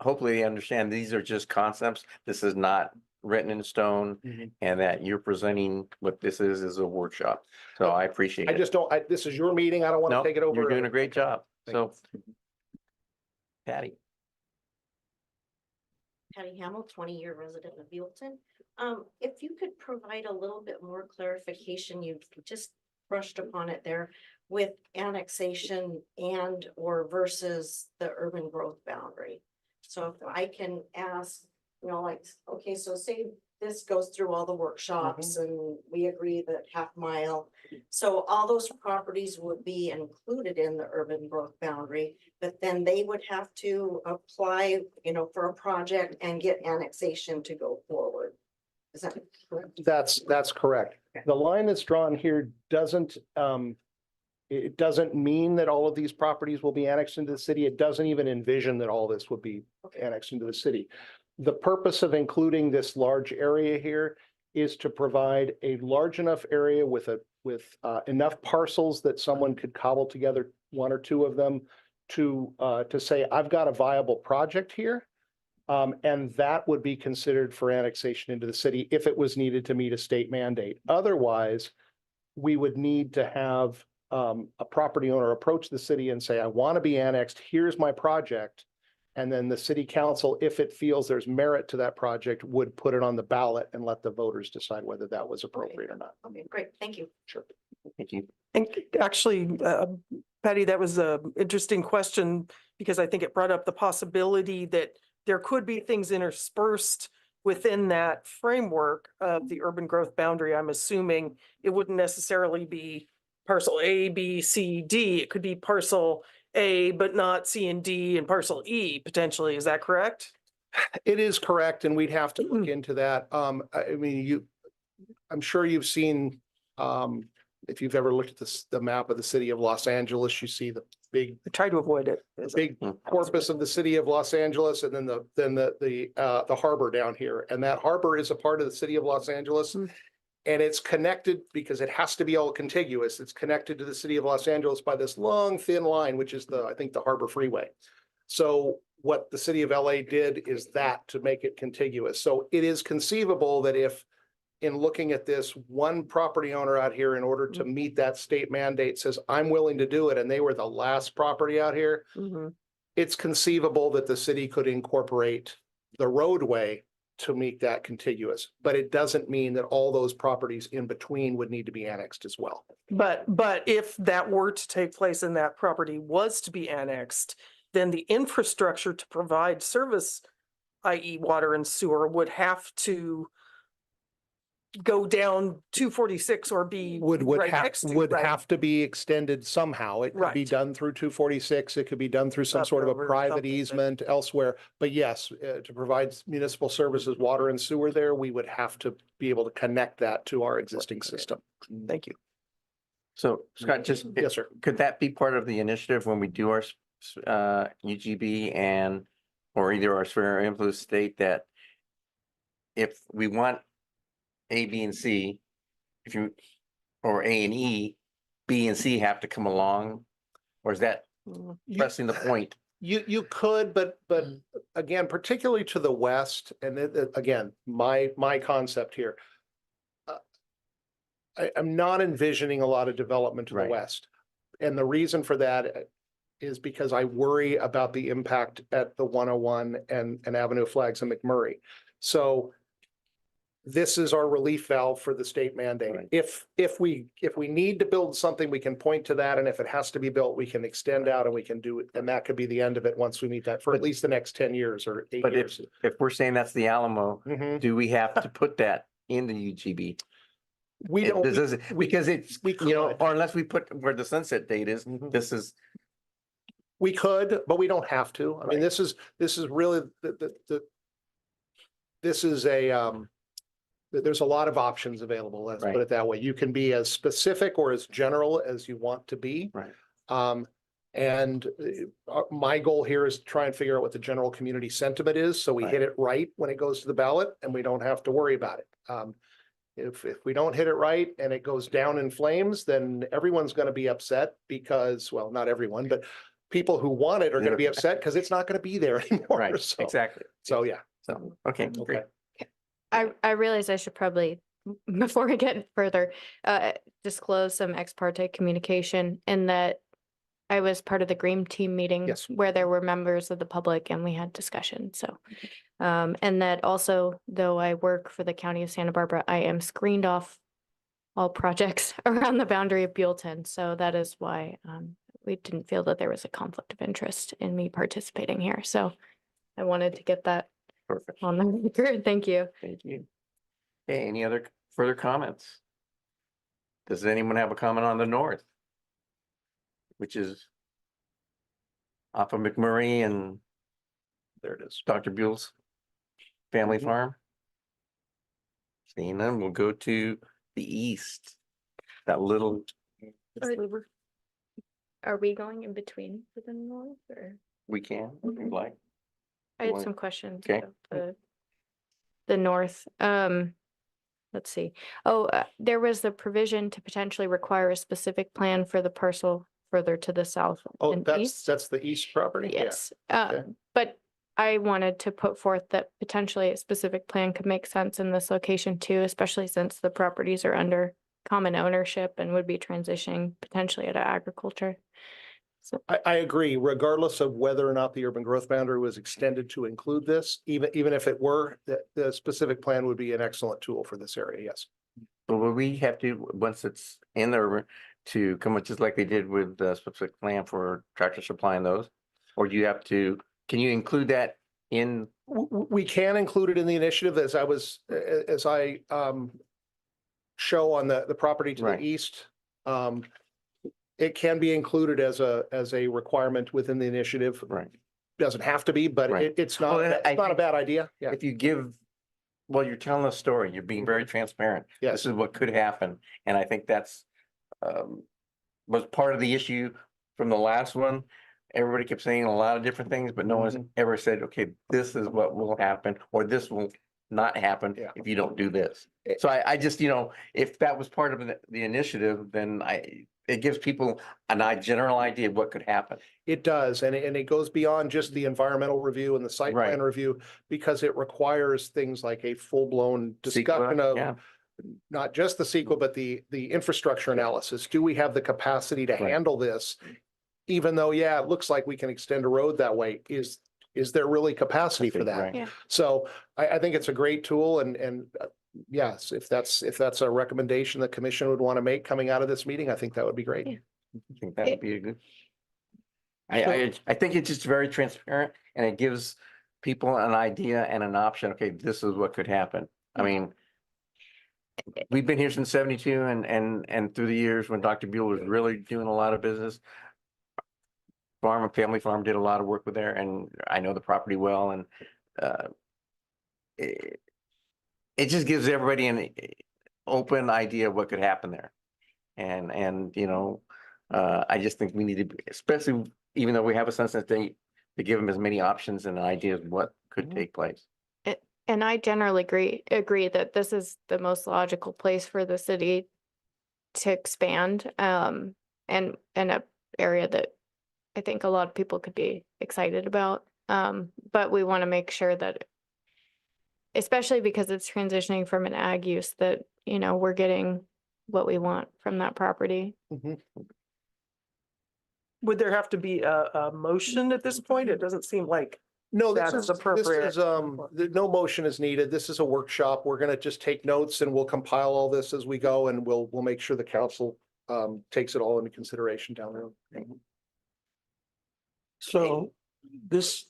hopefully they understand these are just concepts. This is not written in stone, Mhm. and that you're presenting what this is a workshop. So I appreciate I it. just don't, this is your meeting. I don't want to No, take it over. you're doing a great job. Thank So, Patty. Patty Hamill, 20-year resident of Buellton. If you could provide a little bit more clarification, you just brushed upon it there with annexation and or versus the urban growth boundary. So if I can ask, okay, so say this goes through all the workshops and we agree that half mile. So all those properties would be included in the urban growth boundary, but then they would have to apply, for a project and get annexation to go forward. Is that correct? That's correct. The line that's drawn here doesn't, it doesn't mean that all of these properties will be annexed into the city. It doesn't even envision that all this would be annexed into the city. The purpose of including this large area here is to provide a large enough area with enough parcels that someone could cobble together one or two of them to say, I've got a viable project here. And that would be considered for annexation into the city if it was needed to meet a state mandate. Otherwise, we would need to have a property owner approach the city and say, I want to be annexed. Here's my project. And then the city council, if it feels there's merit to that project, would put it on the ballot and let the voters decide whether that was appropriate or not. Okay, great. Thank you. Sure. Thank you. And actually, Patty, that was an interesting question because I think it brought up the possibility that there could be things interspersed within that framework of the urban growth boundary. I'm assuming it wouldn't necessarily be parcel A, B, C, D. It could be parcel A, but not C and D, and parcel E potentially. Is that correct? It is correct, and we'd have to look into that. I mean, I'm sure you've seen, if you've ever looked at the map of the city of Los Angeles, you see the big, I try to avoid it. big corpus of the city of Los Angeles, and then the harbor down here. And that harbor is a part of the city of Los Angeles. And it's connected because it has to be all contiguous. It's connected to the city of Los Angeles by this long, thin line, which is I think the Harbor Freeway. So what the city of LA did is that to make it contiguous. So it is conceivable that if, in looking at this, one property owner out here, in order to meet that state mandate, says, I'm willing to do it, and they were the last property out here, it's conceivable that the city could incorporate the roadway to make that contiguous, but it doesn't mean that all those properties in between would need to be annexed as well. But if that were to take place and that property was to be annexed, then the infrastructure to provide service, i.e. water and sewer, would have to go down 246 or be right next to, would right? have to be extended somehow. It could be Right. done through 246. It could be done through some Up sort of a over private something, but- easement elsewhere. But yes, to provide municipal services, water and sewer there, we would have to be able to connect that to our existing system. Thank you. So Scott, just, Yes, sir. could that be part of the initiative when we do our UGB and, or either our sphere of influence state, that if we want A, B, and C, if you, or A and E, B and C have to come along? Or is that pressing the point? You could, but again, particularly to the west, and again, my concept here. I'm not envisioning a lot of development to the Right. west. And the reason for that is because I worry about the impact at the 101 and Avenue of Flags and McMurray. So this is our relief valve for the state mandate. Right. If we need to build something, we can point to that, and if it has to be built, we can extend out and we can do it, and that could be the end of it once we meet that for at least the next 10 years or 8 But years. if we're saying that's the Alamo, Mhm. do we have to put that in the UGB? We don't. Because it's, we you know, could. or unless we put where the sunset date is, Mhm. this is, We could, but we don't have to. I mean, Right. this is really this is there's a lot of options available. Let's Right. put it that way. You can be as specific or as general as you want to be. Right. And my goal here is to try and figure out what the general community sentiment is, so we hit it right when it goes to the ballot, and we don't have to worry about it. If we don't hit it right and it goes down in flames, then everyone's going to be upset because, well, not everyone, but people who want it are going to be upset because it's not going to be there anymore. right, So, exactly. so yeah. So, okay, great. Okay. I realize I should probably, before we get further, disclose some ex parte communication in that I was part of the Green Team meeting. Yes. Where there were members of the public and we had discussion, so. And that also, though I work for the county of Santa Barbara, I am screened off all projects around the boundary of Buellton, so that is why we didn't feel that there was a conflict of interest in me participating here, so I wanted to get that Perfect. on the record. Thank you. Thank you. Okay, any other further comments? Does anyone have a comment on the north? Which is off of McMurray and There it is. Dr. Buell's family Mhm. farm? Seeing none, we'll go to the east. That little, Are we going in between for the north or? we can, if you'd like. I had Why- some questions Okay. about the north. Let's see. Oh, there was the provision to potentially require a specific plan for the parcel further to the south Oh, and that's east. the east property? Yeah. Yes, Okay. but I wanted to put forth that potentially a specific plan could make sense in this location too, especially since the properties are under common ownership and would be transitioning potentially out of agriculture. So, I agree, regardless of whether or not the urban growth boundary was extended to include this, even if it were, the specific plan would be an excellent tool for this area, yes. But will we have to, once it's in there, to come up just like they did with the specific plan for Tractor Supply and those? Or do you have to, can you include that in, We can include it in the initiative as as I show on the property to the Right. east. It can be included as a requirement within the initiative. right? Doesn't have to be, but Right. it's Well, not, then it's I not a think bad idea. Yeah. If you give, well, you're telling a story, you're being very transparent. Yes. This is what could happen. And I think that's was part of the issue from the last one. Everybody kept saying a lot of different things, but no one's ever said, okay, this is what will happen, or this will not happen Yeah. if you don't do this. So I just, if that was part of the initiative, then it gives people general idea of what could happen. It does, and it goes beyond just the environmental review and the site Right. plan review, because it requires things like a full-blown discussion CEQA, of yeah. not just the CEQA, but the infrastructure analysis. Do we have the capacity to Right. handle this? Even though, yeah, it looks like we can extend a road that way, is there really capacity for that? Right. Yeah. So I think it's a great tool, and yes, if that's a recommendation the commission would want to make coming out of this meeting, I think that would be great. Yeah. I think that would be a good. I think it's just very transparent, and it gives people an idea and an option. Okay, this is what could happen. I mean, we've been here since 72, and through the years when Dr. Buell was really doing a lot of business, family farm did a lot of work with there, and I know the property well, and it just gives everybody an open idea of what could happen there. And I just think we need to, especially even though we have a sunset date, to give them as many options and ideas of what could take place. And I generally agree that this is the most logical place for the city to expand, and a area that I think a lot of people could be excited about. But we want to make sure that, especially because it's transitioning from an ag use, that, we're getting what we want from that property. Would there have to be a motion at this point? It doesn't seem like. No, That's appropriate. No motion is needed. This is a workshop. We're gonna just take notes and we'll compile all this as we go, and we'll make sure the council takes it all into consideration down the road. So this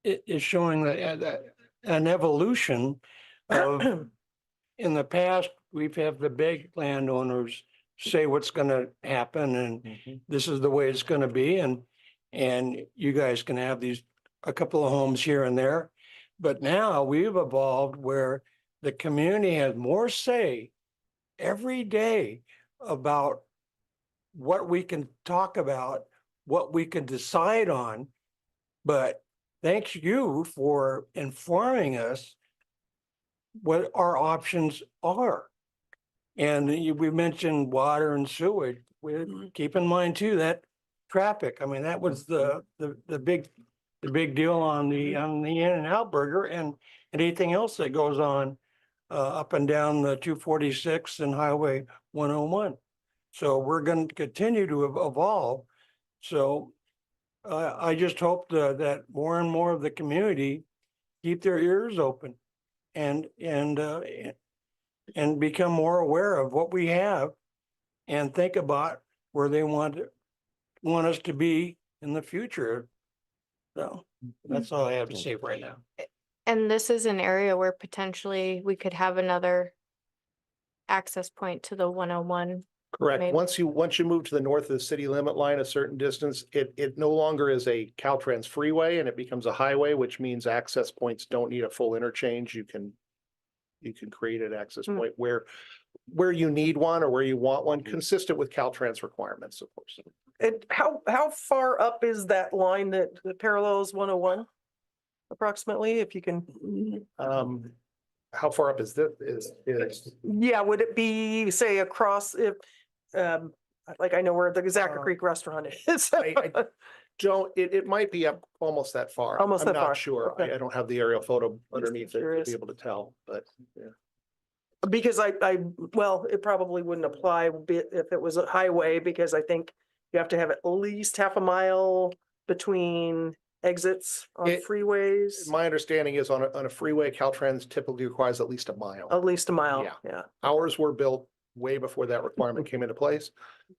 it is showing that an evolution of, in the past, we've had the big landowners say what's gonna happen, and this is the way it's gonna be, and you guys can have a couple of homes here and there. But now we've evolved where the community has more say every day about what we can talk about, what we can decide on. But thanks you for informing us what our options are. And we mentioned water and sewage. Keep in mind too, that traffic, I mean, that was the big deal on the In-N-Out Burger, and anything else that goes on up and down the 246 and Highway 101. So we're going to continue to evolve. So I just hope that more and more of the community keep their ears open and become more aware of what we have and think about where they want us to be in the future. So that's all I have to say right now. And this is an area where potentially we could have another access point to the 101. Correct. Maybe. Once you move to the north of the city limit line a certain distance, it no longer is a Caltrans freeway and it becomes a highway, which means access points don't need a full interchange. You can create an access point where you need one or where you want one, consistent with Caltrans requirements, of course. And how far up is that line that parallels 101? Approximately, if you can. How far up is this? Yeah, would it be, say, across if, like I know where the Zacher Creek restaurant is. I don't, it might be up almost that far. Almost that I'm far. not sure. Okay. I don't have the aerial photo underneath it to curious. be able to tell, but yeah. Because well, it probably wouldn't apply if it was a highway, because I think you have to have at least half a mile between exits on freeways. My understanding is on a freeway, Caltrans typically requires at least a mile. At least a mile, Yeah. yeah. Ours were built way before that requirement came into place,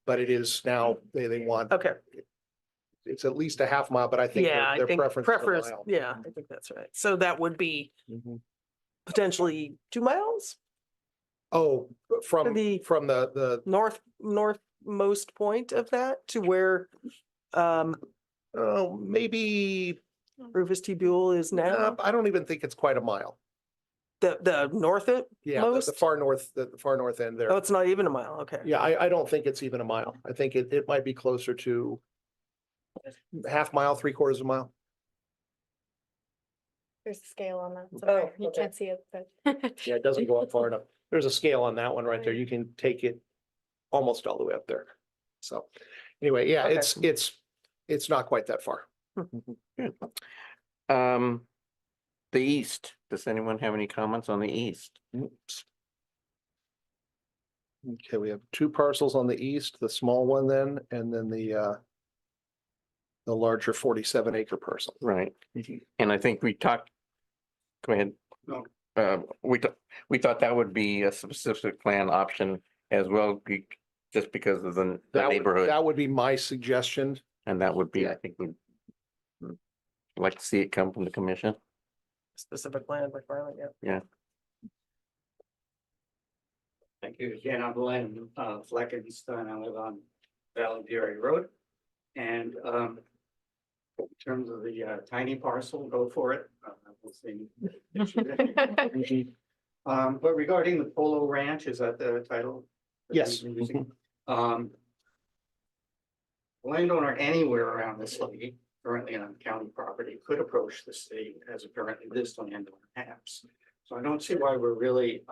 but it is now, they want. Okay. it's at least a half mile, but I think Yeah, I their think preference is a preference, mile. yeah, I think that's right. So that would be Mhm. potentially 2 miles? Oh, from, the- from the, Northmost point of that to where oh, maybe, Rufus T. Buell is now, I don't even think it's quite a mile. the north it Yeah, most? the far north, the far north end there. Oh, it's not even a mile, okay. Yeah, I don't think it's even a mile. I think it might be closer to half mile, 3/4 of a mile. There's a scale on that. Oh, Somewhere. You okay. can't see it, but. Yeah, it doesn't go up far enough. There's a scale on that one right there. You can take it almost all the way up there. So anyway, yeah, Okay. it's not quite that far. The east, does anyone have any comments on the east? Oops. Okay, we have 2 parcels on the east, the small one then, and then the larger 47-acre parcel. Right, and I think we talked, go ahead. No. We thought that would be a specific plan option as well, just because of the neighborhood, That would be my suggestion. and that would be, Yeah. I think, we'd like to see it come from the commission. Specific plan requirement, yeah. Thank you. Again, I'm Len Fleckenstein. I live on Valley Dairy Road. And in terms of the tiny parcel, go for it. We'll see. But regarding the Polo Ranch, is that the title? that Yes. you're using? Landowner anywhere around the city, currently on county property, could approach the state as apparently this landowner has. So I don't see why we're really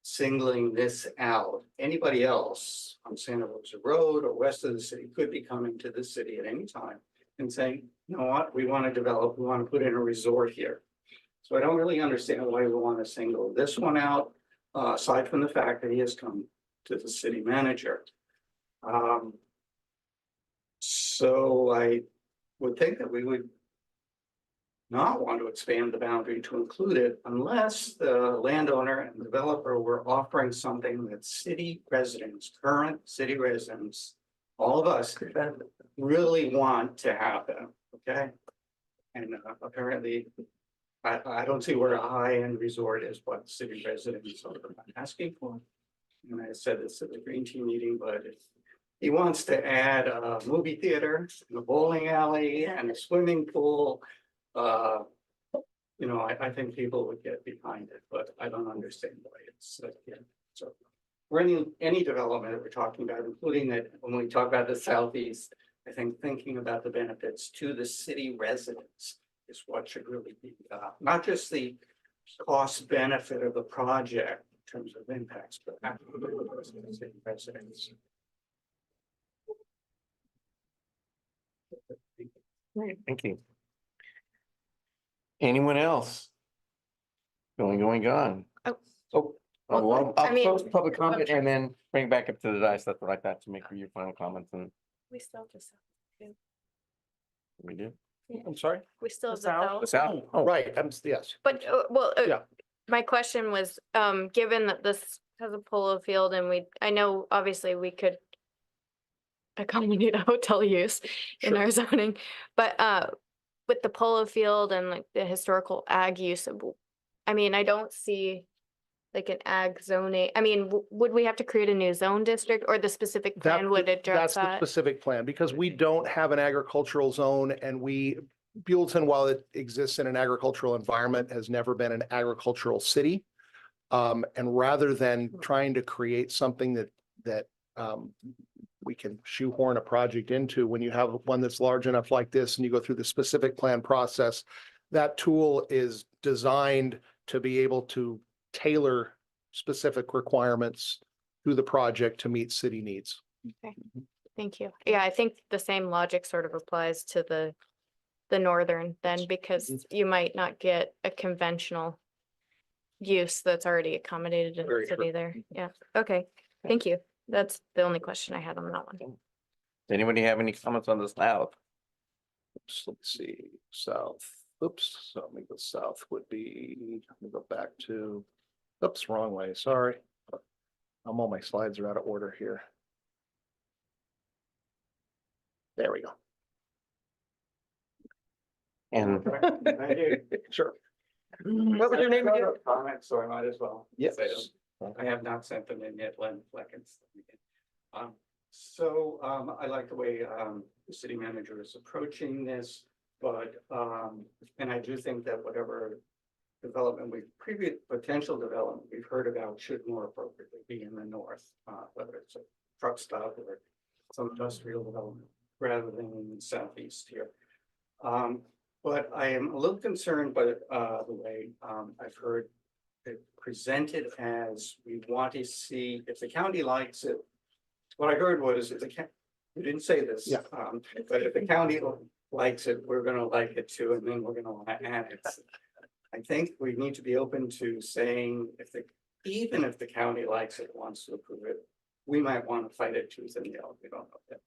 singling this out. Anybody else on Santa Rosa Road or west of the city could be coming to the city at any time and saying, you know what, we want to develop, we want to put in a resort here. So I don't really understand why we want to single this one out, aside from the fact that he has come to the city manager. So I would think that we would not want to expand the boundary to include it unless the landowner and developer were offering something that city residents, current city residents, all of us really want to happen, okay? And apparently, I don't see where a high-end resort is what city residents are asking for. And I said this at the Green Tea meeting, but if he wants to add a movie theater, and a bowling alley, and a swimming pool, you know, I think people would get behind it, but I don't understand why it's, yeah, so. For any development that we're talking about, including that when we talk about the southeast, I think thinking about the benefits to the city residents is what should really be, not just the cost benefit of the project in terms of impacts, but actually the city residents. Thank you. Anyone else? Gone. Oh. Well, I I'll mean- close public comment and then bring back up to the dais, stuff like that, to make your final comments, and We still just. we do. I'm sorry? We still have The the south? south. What's out? Oh, right, yes. But, Yeah. my question was, given that this has a polo field and I know obviously we could accommodate a hotel use in Sure. our zoning, but, with the polo field and like the historical ag use, I mean, I don't see like an ag zoning, I mean, would we have to create a new zone district, or the specific plan would address That's the that? specific plan, because we don't have an agricultural zone, and Buellton, while it exists in an agricultural environment, has never been an agricultural city. And rather than trying to create something that we can shoehorn a project into, when you have one that's large enough like this and you go through the specific plan process, that tool is designed to be able to tailor specific requirements to the project to meet city needs. Okay, thank you. Yeah, I think the same logic sort of applies to the northern then, because you might not get a conventional use that's already accommodated in the Very true. city there. Yeah, okay, thank you. That's the only question I had on that one. Does anybody have any comments on the south? Oops, let's see, south, oops, so let me go south would be, let me go back to, oops, wrong way, sorry. All my slides are out of order here. There we go. And Thank you. Sure. What was your name again? Comment, so I might as well. Yes. say them. I have not sent them in yet, Len Fleckens. I like the way the city manager is approaching this, but and I do think that whatever development potential development we've heard about should more appropriately be in the north, whether it's a truck stop or some industrial development rather than in the southeast here. But I am a little concerned by the way I've heard it presented as we want to see if the county likes it. What I heard was if the county, you didn't say this, Yeah. but if the county likes it, we're gonna like it too, and then we're gonna want to add it. I think we need to be open to saying even if the county likes it, wants to approve it, we might want to fight it tooth and nail. We don't know that.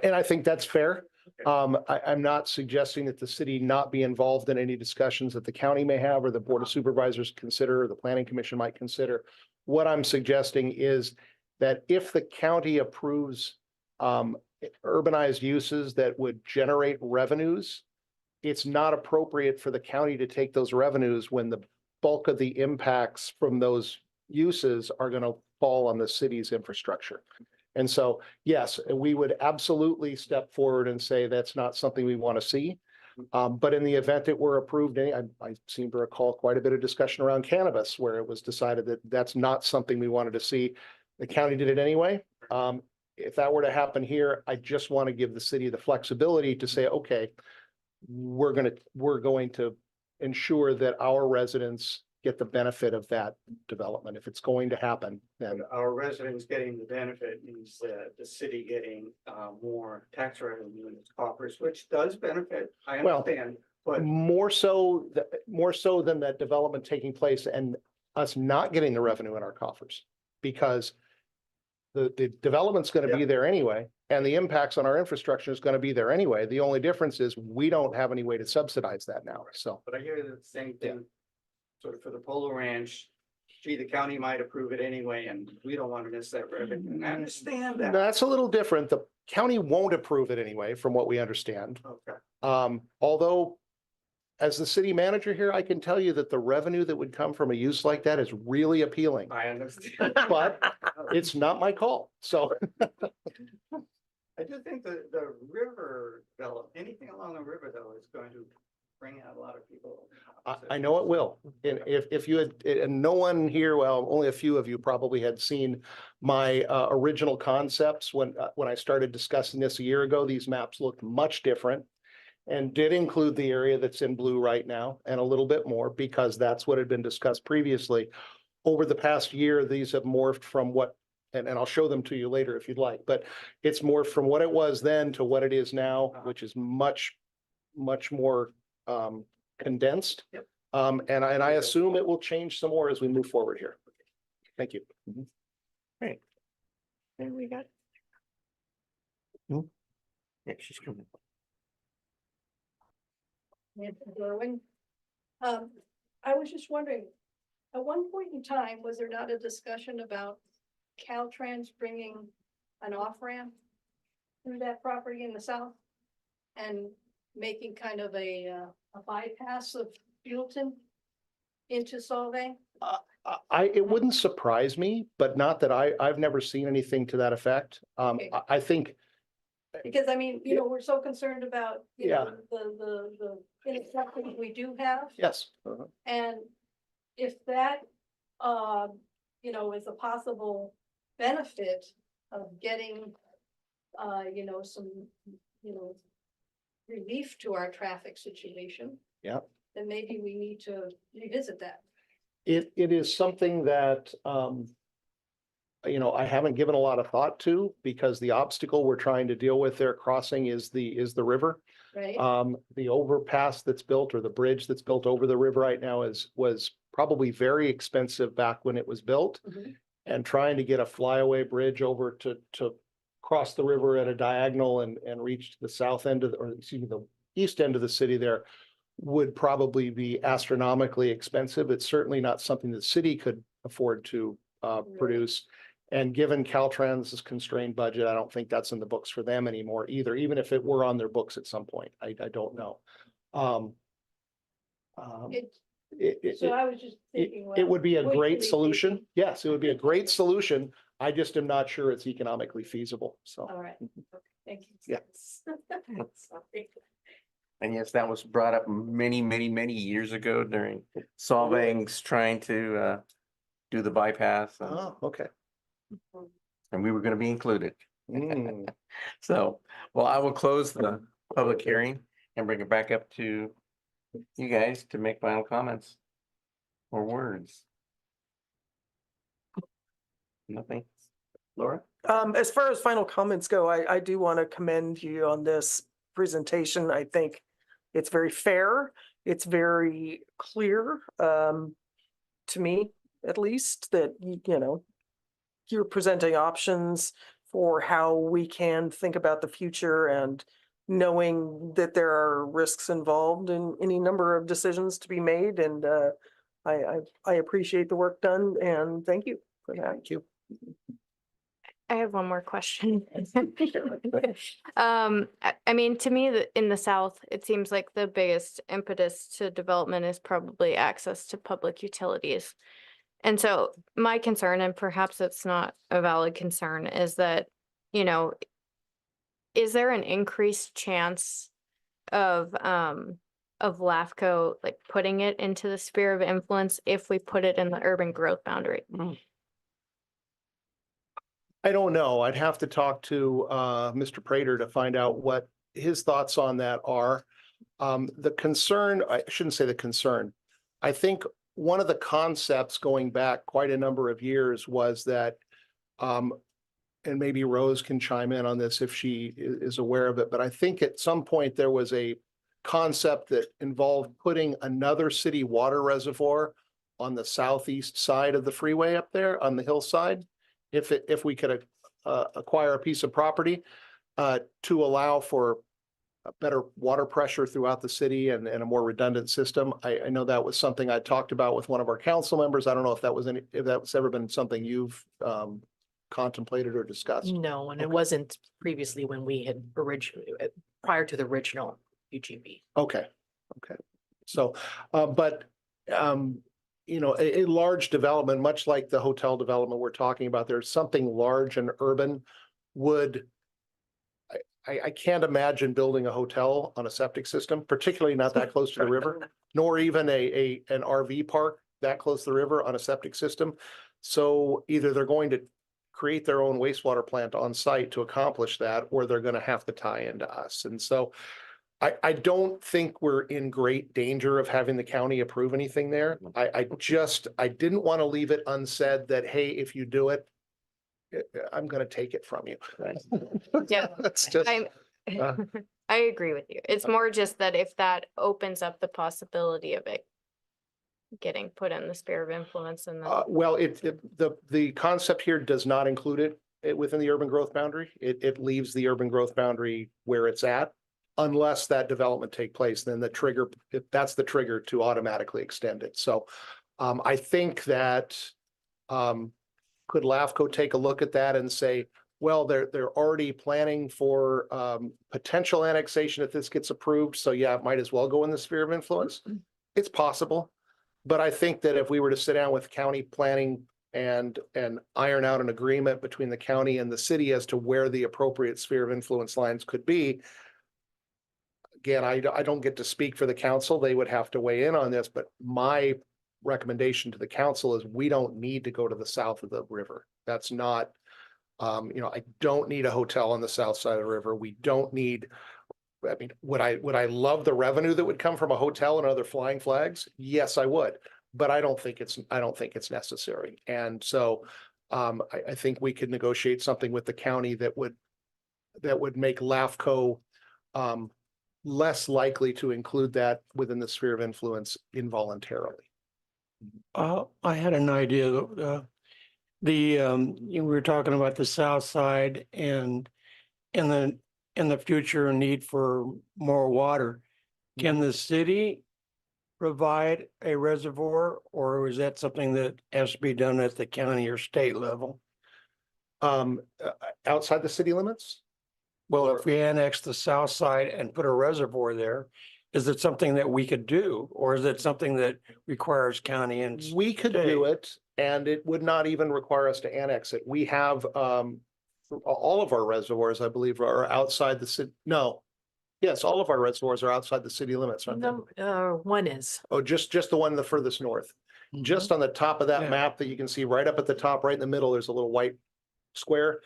And I think that's fair. I'm not suggesting that the city not be involved in any discussions that the county may have or the Board of Supervisors consider, or the Planning Commission might consider. What I'm suggesting is that if the county approves urbanized uses that would generate revenues, it's not appropriate for the county to take those revenues when the bulk of the impacts from those uses are going to fall on the city's infrastructure. And so, yes, we would absolutely step forward and say that's not something we want to see. But in the event that we're approved, I seem to recall quite a bit of discussion around cannabis where it was decided that that's not something we wanted to see. The county did it anyway. If that were to happen here, I just want to give the city the flexibility to say, okay, we're going to ensure that our residents get the benefit of that development. If it's going to happen, then Our residents getting the benefit means that the city getting more tax revenue in its coffers, which does benefit, I Well, understand, but more so than that development taking place and us not getting the revenue in our coffers, because the development's going to be there anyway, and the impacts on our infrastructure is going to be there anyway. The only difference is we don't have any way to subsidize that now. So but I hear the same thing. Sort of for the Polo Ranch, gee, the county might approve it anyway, and we don't want to miss that revenue. And I understand that. that's a little different. The county won't approve it anyway, from what we understand. Okay. Although, as the city manager here, I can tell you that the revenue that would come from a use like that is really appealing, I understand. but it's not my call. So I do think the river anything along the river though is going to bring out a lot of people. I know it will. And if you had, and no one here, well, only a few of you probably had seen my original concepts when I started discussing this a year ago. These maps looked much different and did include the area that's in blue right now and a little bit more, because that's what had been discussed previously. Over the past year, these have morphed from what, and I'll show them to you later if you'd like, but it's morphed from what it was then to what it is now, which is much more condensed. Yep. And I assume it will change some more as we move forward here. Thank you. There we go. yeah, she's coming. Nancy Gerwin. I was just wondering, at one point in time, was there not a discussion about Caltrans bringing an off-ramp through that property in the south and making kind of a bypass of Buellton into Solvay? It wouldn't surprise me, but not that I've never seen anything to that effect. Okay. I think, Because I mean, we're so concerned about, the infrastructure we do have. yes. And if that, is a possible benefit of getting, some, relief to our traffic situation. Yeah. Then maybe we need to revisit that. It is something that, I haven't given a lot of thought to, because the obstacle we're trying to deal with there crossing is the river. Right? The overpass that's built, or the bridge that's built over the river right now was probably very expensive back when it was built. Mhm. And trying to get a flyaway bridge over to cross the river at a diagonal and reach the south end of, the east end of the city there would probably be astronomically expensive. It's certainly not something the city could afford to produce. And given Caltrans's constrained budget, I don't think that's in the books for them anymore either, even if it were on their books at some point. I don't know. Um, It, it- so I was just it, thinking. it would be a well, great wait till they solution. take Yes, it would be a great solution. I just am not sure it's economically feasible. it. So, All right, okay, thank you. Yeah. Sorry. And yes, that was brought up many, many, many years ago during Solvang's trying to do the bypass. oh, okay. And we were gonna be included. Mm. So, well, I will close the public hearing and bring it back up to you guys to make final comments or words. Nothing. Laura? As far as final comments go, I do want to commend you on this presentation. I think it's very fair. It's very clear, to me, at least, that, you know, you're presenting options for how we can think about the future and knowing that there are risks involved in any number of decisions to be made. And I appreciate the work done and thank you for that. Thank you. I have one more question. I mean, to me, in the South, it seems like the biggest impetus to development is probably access to public utilities. And so my concern, and perhaps it's not a valid concern, is that, you know, is there an increased chance of LAFCO like putting it into the sphere of influence if we put it in the urban growth boundary? I don't know. I'd have to talk to Mr. Prater to find out what his thoughts on that are. The concern, I shouldn't say the concern. I think one of the concepts going back quite a number of years was that, and maybe Rose can chime in on this if she is aware of it, but I think at some point there was a concept that involved putting another city water reservoir on the southeast side of the freeway up there on the hillside. If we could acquire a piece of property to allow for a better water pressure throughout the city and a more redundant system. I know that was something I talked about with one of our council members. I don't know if that's ever been something you've contemplated or discussed. No, and it Okay. wasn't previously when we had originally, prior to the original UGB. Okay, okay. So, but, you know, a large development, much like the hotel development we're talking about, there's something large and urban would, I can't imagine building a hotel on a septic system, particularly not that close to the river, nor even an RV park that close to the river on a septic system. So either they're going to create their own wastewater plant on site to accomplish that, or they're going to have to tie into us. And so I don't think we're in great danger of having the county approve anything there. I didn't want to leave it unsaid that, hey, if you do it, I'm going to take it from you. Yeah. That's just, uh, I agree with you. It's more just that if that opens up the possibility of it getting put in the sphere of influence and then. well, the concept here does not include it within the urban growth boundary. It leaves the urban growth boundary where it's at. Unless that development take place, then that's the trigger to automatically extend it. So I think that could LAFCO take a look at that and say, well, they're already planning for potential annexation if this gets approved. So yeah, it might as well go in the sphere of influence. It's possible. But I think that if we were to sit down with county planning and iron out an agreement between the county and the city as to where the appropriate sphere of influence lines could be, again, I don't get to speak for the council. They would have to weigh in on this, but my recommendation to the council is we don't need to go to the south of the river. That's not, you know, I don't need a hotel on the south side of the river. We don't need, I mean, would I love the revenue that would come from a hotel and other flying flags? Yes, I would, but I don't think it's necessary. And so I think we could negotiate something with the county that would make LAFCO less likely to include that within the sphere of influence involuntarily. I had an idea, we were talking about the south side and in the future a need for more water. Can the city provide a reservoir, or is that something that has to be done at the county or state level? Outside the city limits? Well, if we annex the south side and put a reservoir there, is it something that we could do? Or is it something that requires county and? We could do it, and it would not even require us to annex it. We have, all of our reservoirs, I believe, are outside the city. No. Yes, all of our reservoirs are outside the city limits, aren't they? No, one is. Oh, just the one the furthest north. Just on the top of that Yeah. map that you can see right up at the top, right in the middle, there's a little white square.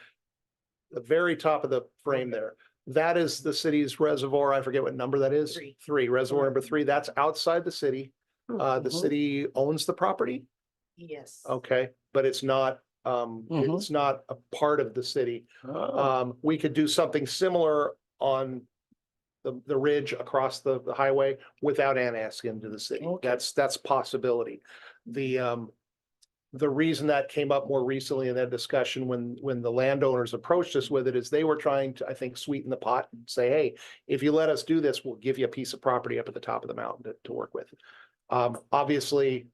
The very top of the frame there. That is the city's reservoir. I forget what number that is. Three. Three, reservoir number 3. That's outside the city. The Mhm. city owns the property. Yes. Okay, but it's not Mhm. it's not a part of the city. Oh, We could do something similar on the ridge across the highway without annexing into the city. Okay. That's possibility. The reason that came up more recently in that discussion when the landowners approached us with it is they were trying to, I think, sweeten the pot and say, hey, if you let us do this, we'll give you a piece of property up at the top of the mountain to work with. Obviously,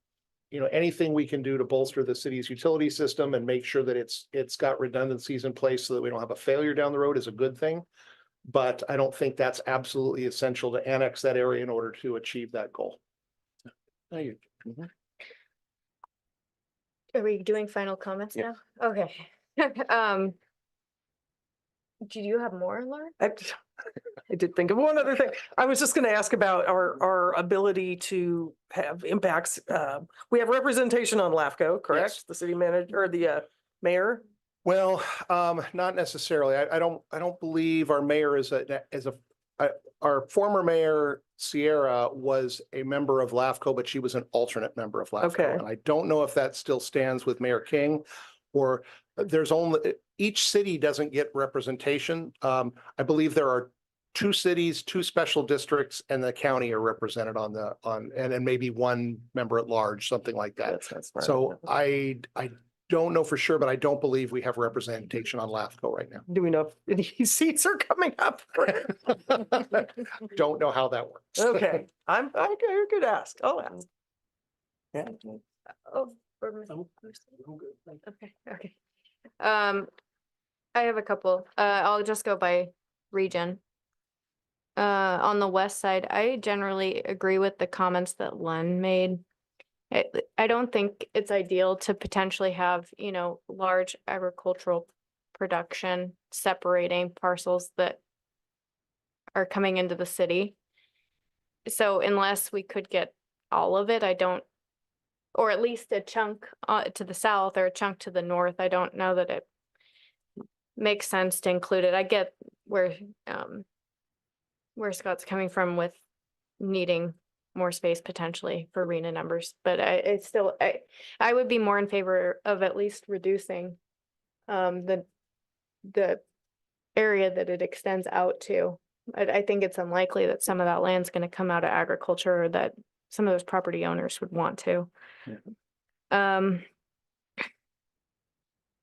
anything we can do to bolster the city's utility system and make sure that it's got redundancies in place so that we don't have a failure down the road is a good thing. But I don't think that's absolutely essential to annex that area in order to achieve that goal. thank you. Are we doing final comments Yeah. now? Okay. Do you have more, Laura? I did think of one other thing. I was just going to ask about our ability to have impacts. We have representation on LAFCO, correct? Yes. The city manager or the mayor? Well, not necessarily. I don't believe our mayor our former mayor Sierra was a member of LAFCO, but she was an alternate member of LAFCO. Okay. And I don't know if that still stands with Mayor King or each city doesn't get representation. I believe there are 2 cities, 2 special districts, and the county are represented and then maybe 1 member at large, something like that. That's smart. So I don't know for sure, but I don't believe we have representation on LAFCO right now. Do we know if any seats are coming up? Don't know how that works. Okay, I'm good ask. I'll ask. Yeah. Oh, okay. I have a couple. I'll just go by region. On the west side, I generally agree with the comments that Len made. I don't think it's ideal to potentially have, large agricultural production separating parcels that are coming into the city. So unless we could get all of it, or at least a chunk to the south or a chunk to the north, I don't know that it makes sense to include it. I get where Scott's coming from with needing more space potentially for arena numbers, but I would be more in favor of at least reducing the area that it extends out to. I think it's unlikely that some of that land's going to come out of agriculture or that some of those property owners would want to. Yeah.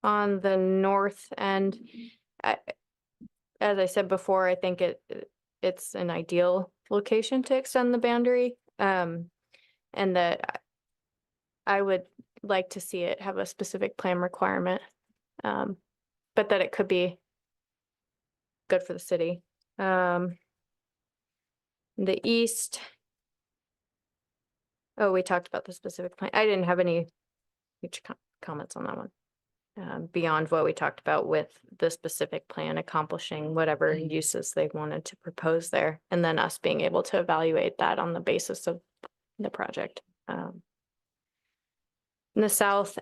On the north end, as I said before, I think it's an ideal location to extend the boundary. And that I would like to see it have a specific plan requirement. But that it could be good for the city. The east. Oh, we talked about the specific plan. I didn't have any huge comments on that one. Beyond what we talked about with the specific plan accomplishing whatever uses they wanted to propose there, and then us being able to evaluate that on the basis of the project. In the south,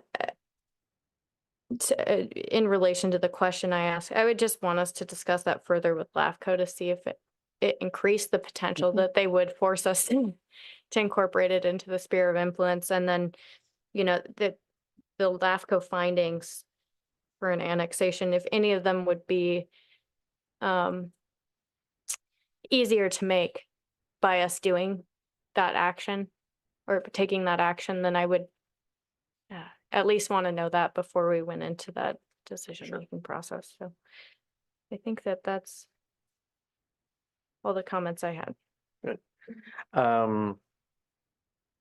in relation to the question I asked, I would just want us to discuss that further with LAFCO to see if it increased the potential that they would force us to incorporate it into the sphere of influence, and then, the LAFCO findings for an annexation, if any of them would be easier to make by us doing that action or taking that action, then I would at least want to know that before we went into that decision-making process. So I think that's all the comments I had. Good.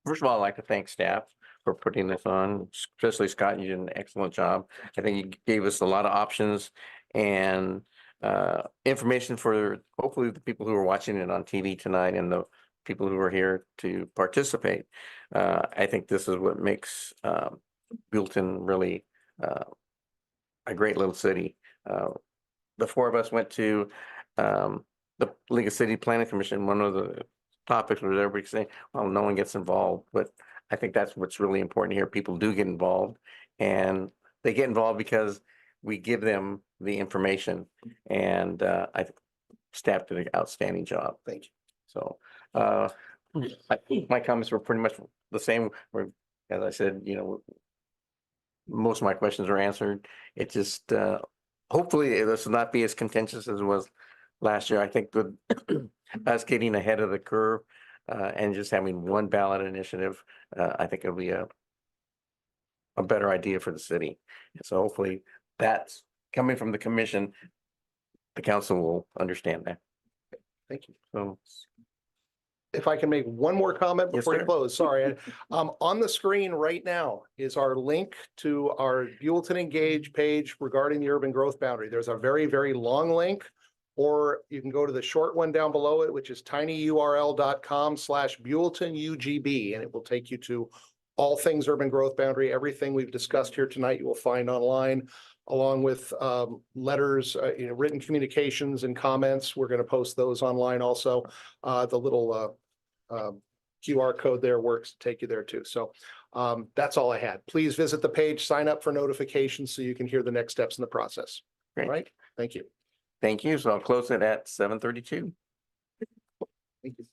First of all, I'd like to thank staff for putting this on, especially Scott, you did an excellent job. I think you gave us a lot of options and information for hopefully the people who are watching it on TV tonight and the people who are here to participate. I think this is what makes Buellton really a great little city. The four of us went to the League of City Planning Commission. One of the topics was everybody saying, well, no one gets involved, but I think that's what's really important here. People do get involved, and they get involved because we give them the information, and I think staff did an outstanding job. Thank you. So my comments were pretty much the same. Where, as I said, you know, most of my questions are answered. It just hopefully this will not be as contentious as it was last year. I think with us getting ahead of the curve and just having one ballot initiative, I think it'll be a better idea for the city. So hopefully that's coming from the commission. The council will understand that. Thank you. So If I can make one more comment Yes, before you sir. close, sorry. On the screen right now is our link to our Buellton Engage page regarding the urban growth boundary. There's a very, very long link, or you can go to the short one down below it, which is tinyurl.com/Buellton UGB, and it will take you to all things urban growth boundary. Everything we've discussed here tonight, you will find online, along with letters, written communications and comments. We're going to post those online also. The little QR code there works to take you there too. So that's all I had. Please visit the page, sign up for notifications so you can hear the next steps in the process. Great. All right. Thank you. thank you. So I'll close it at 7:32. Thank you.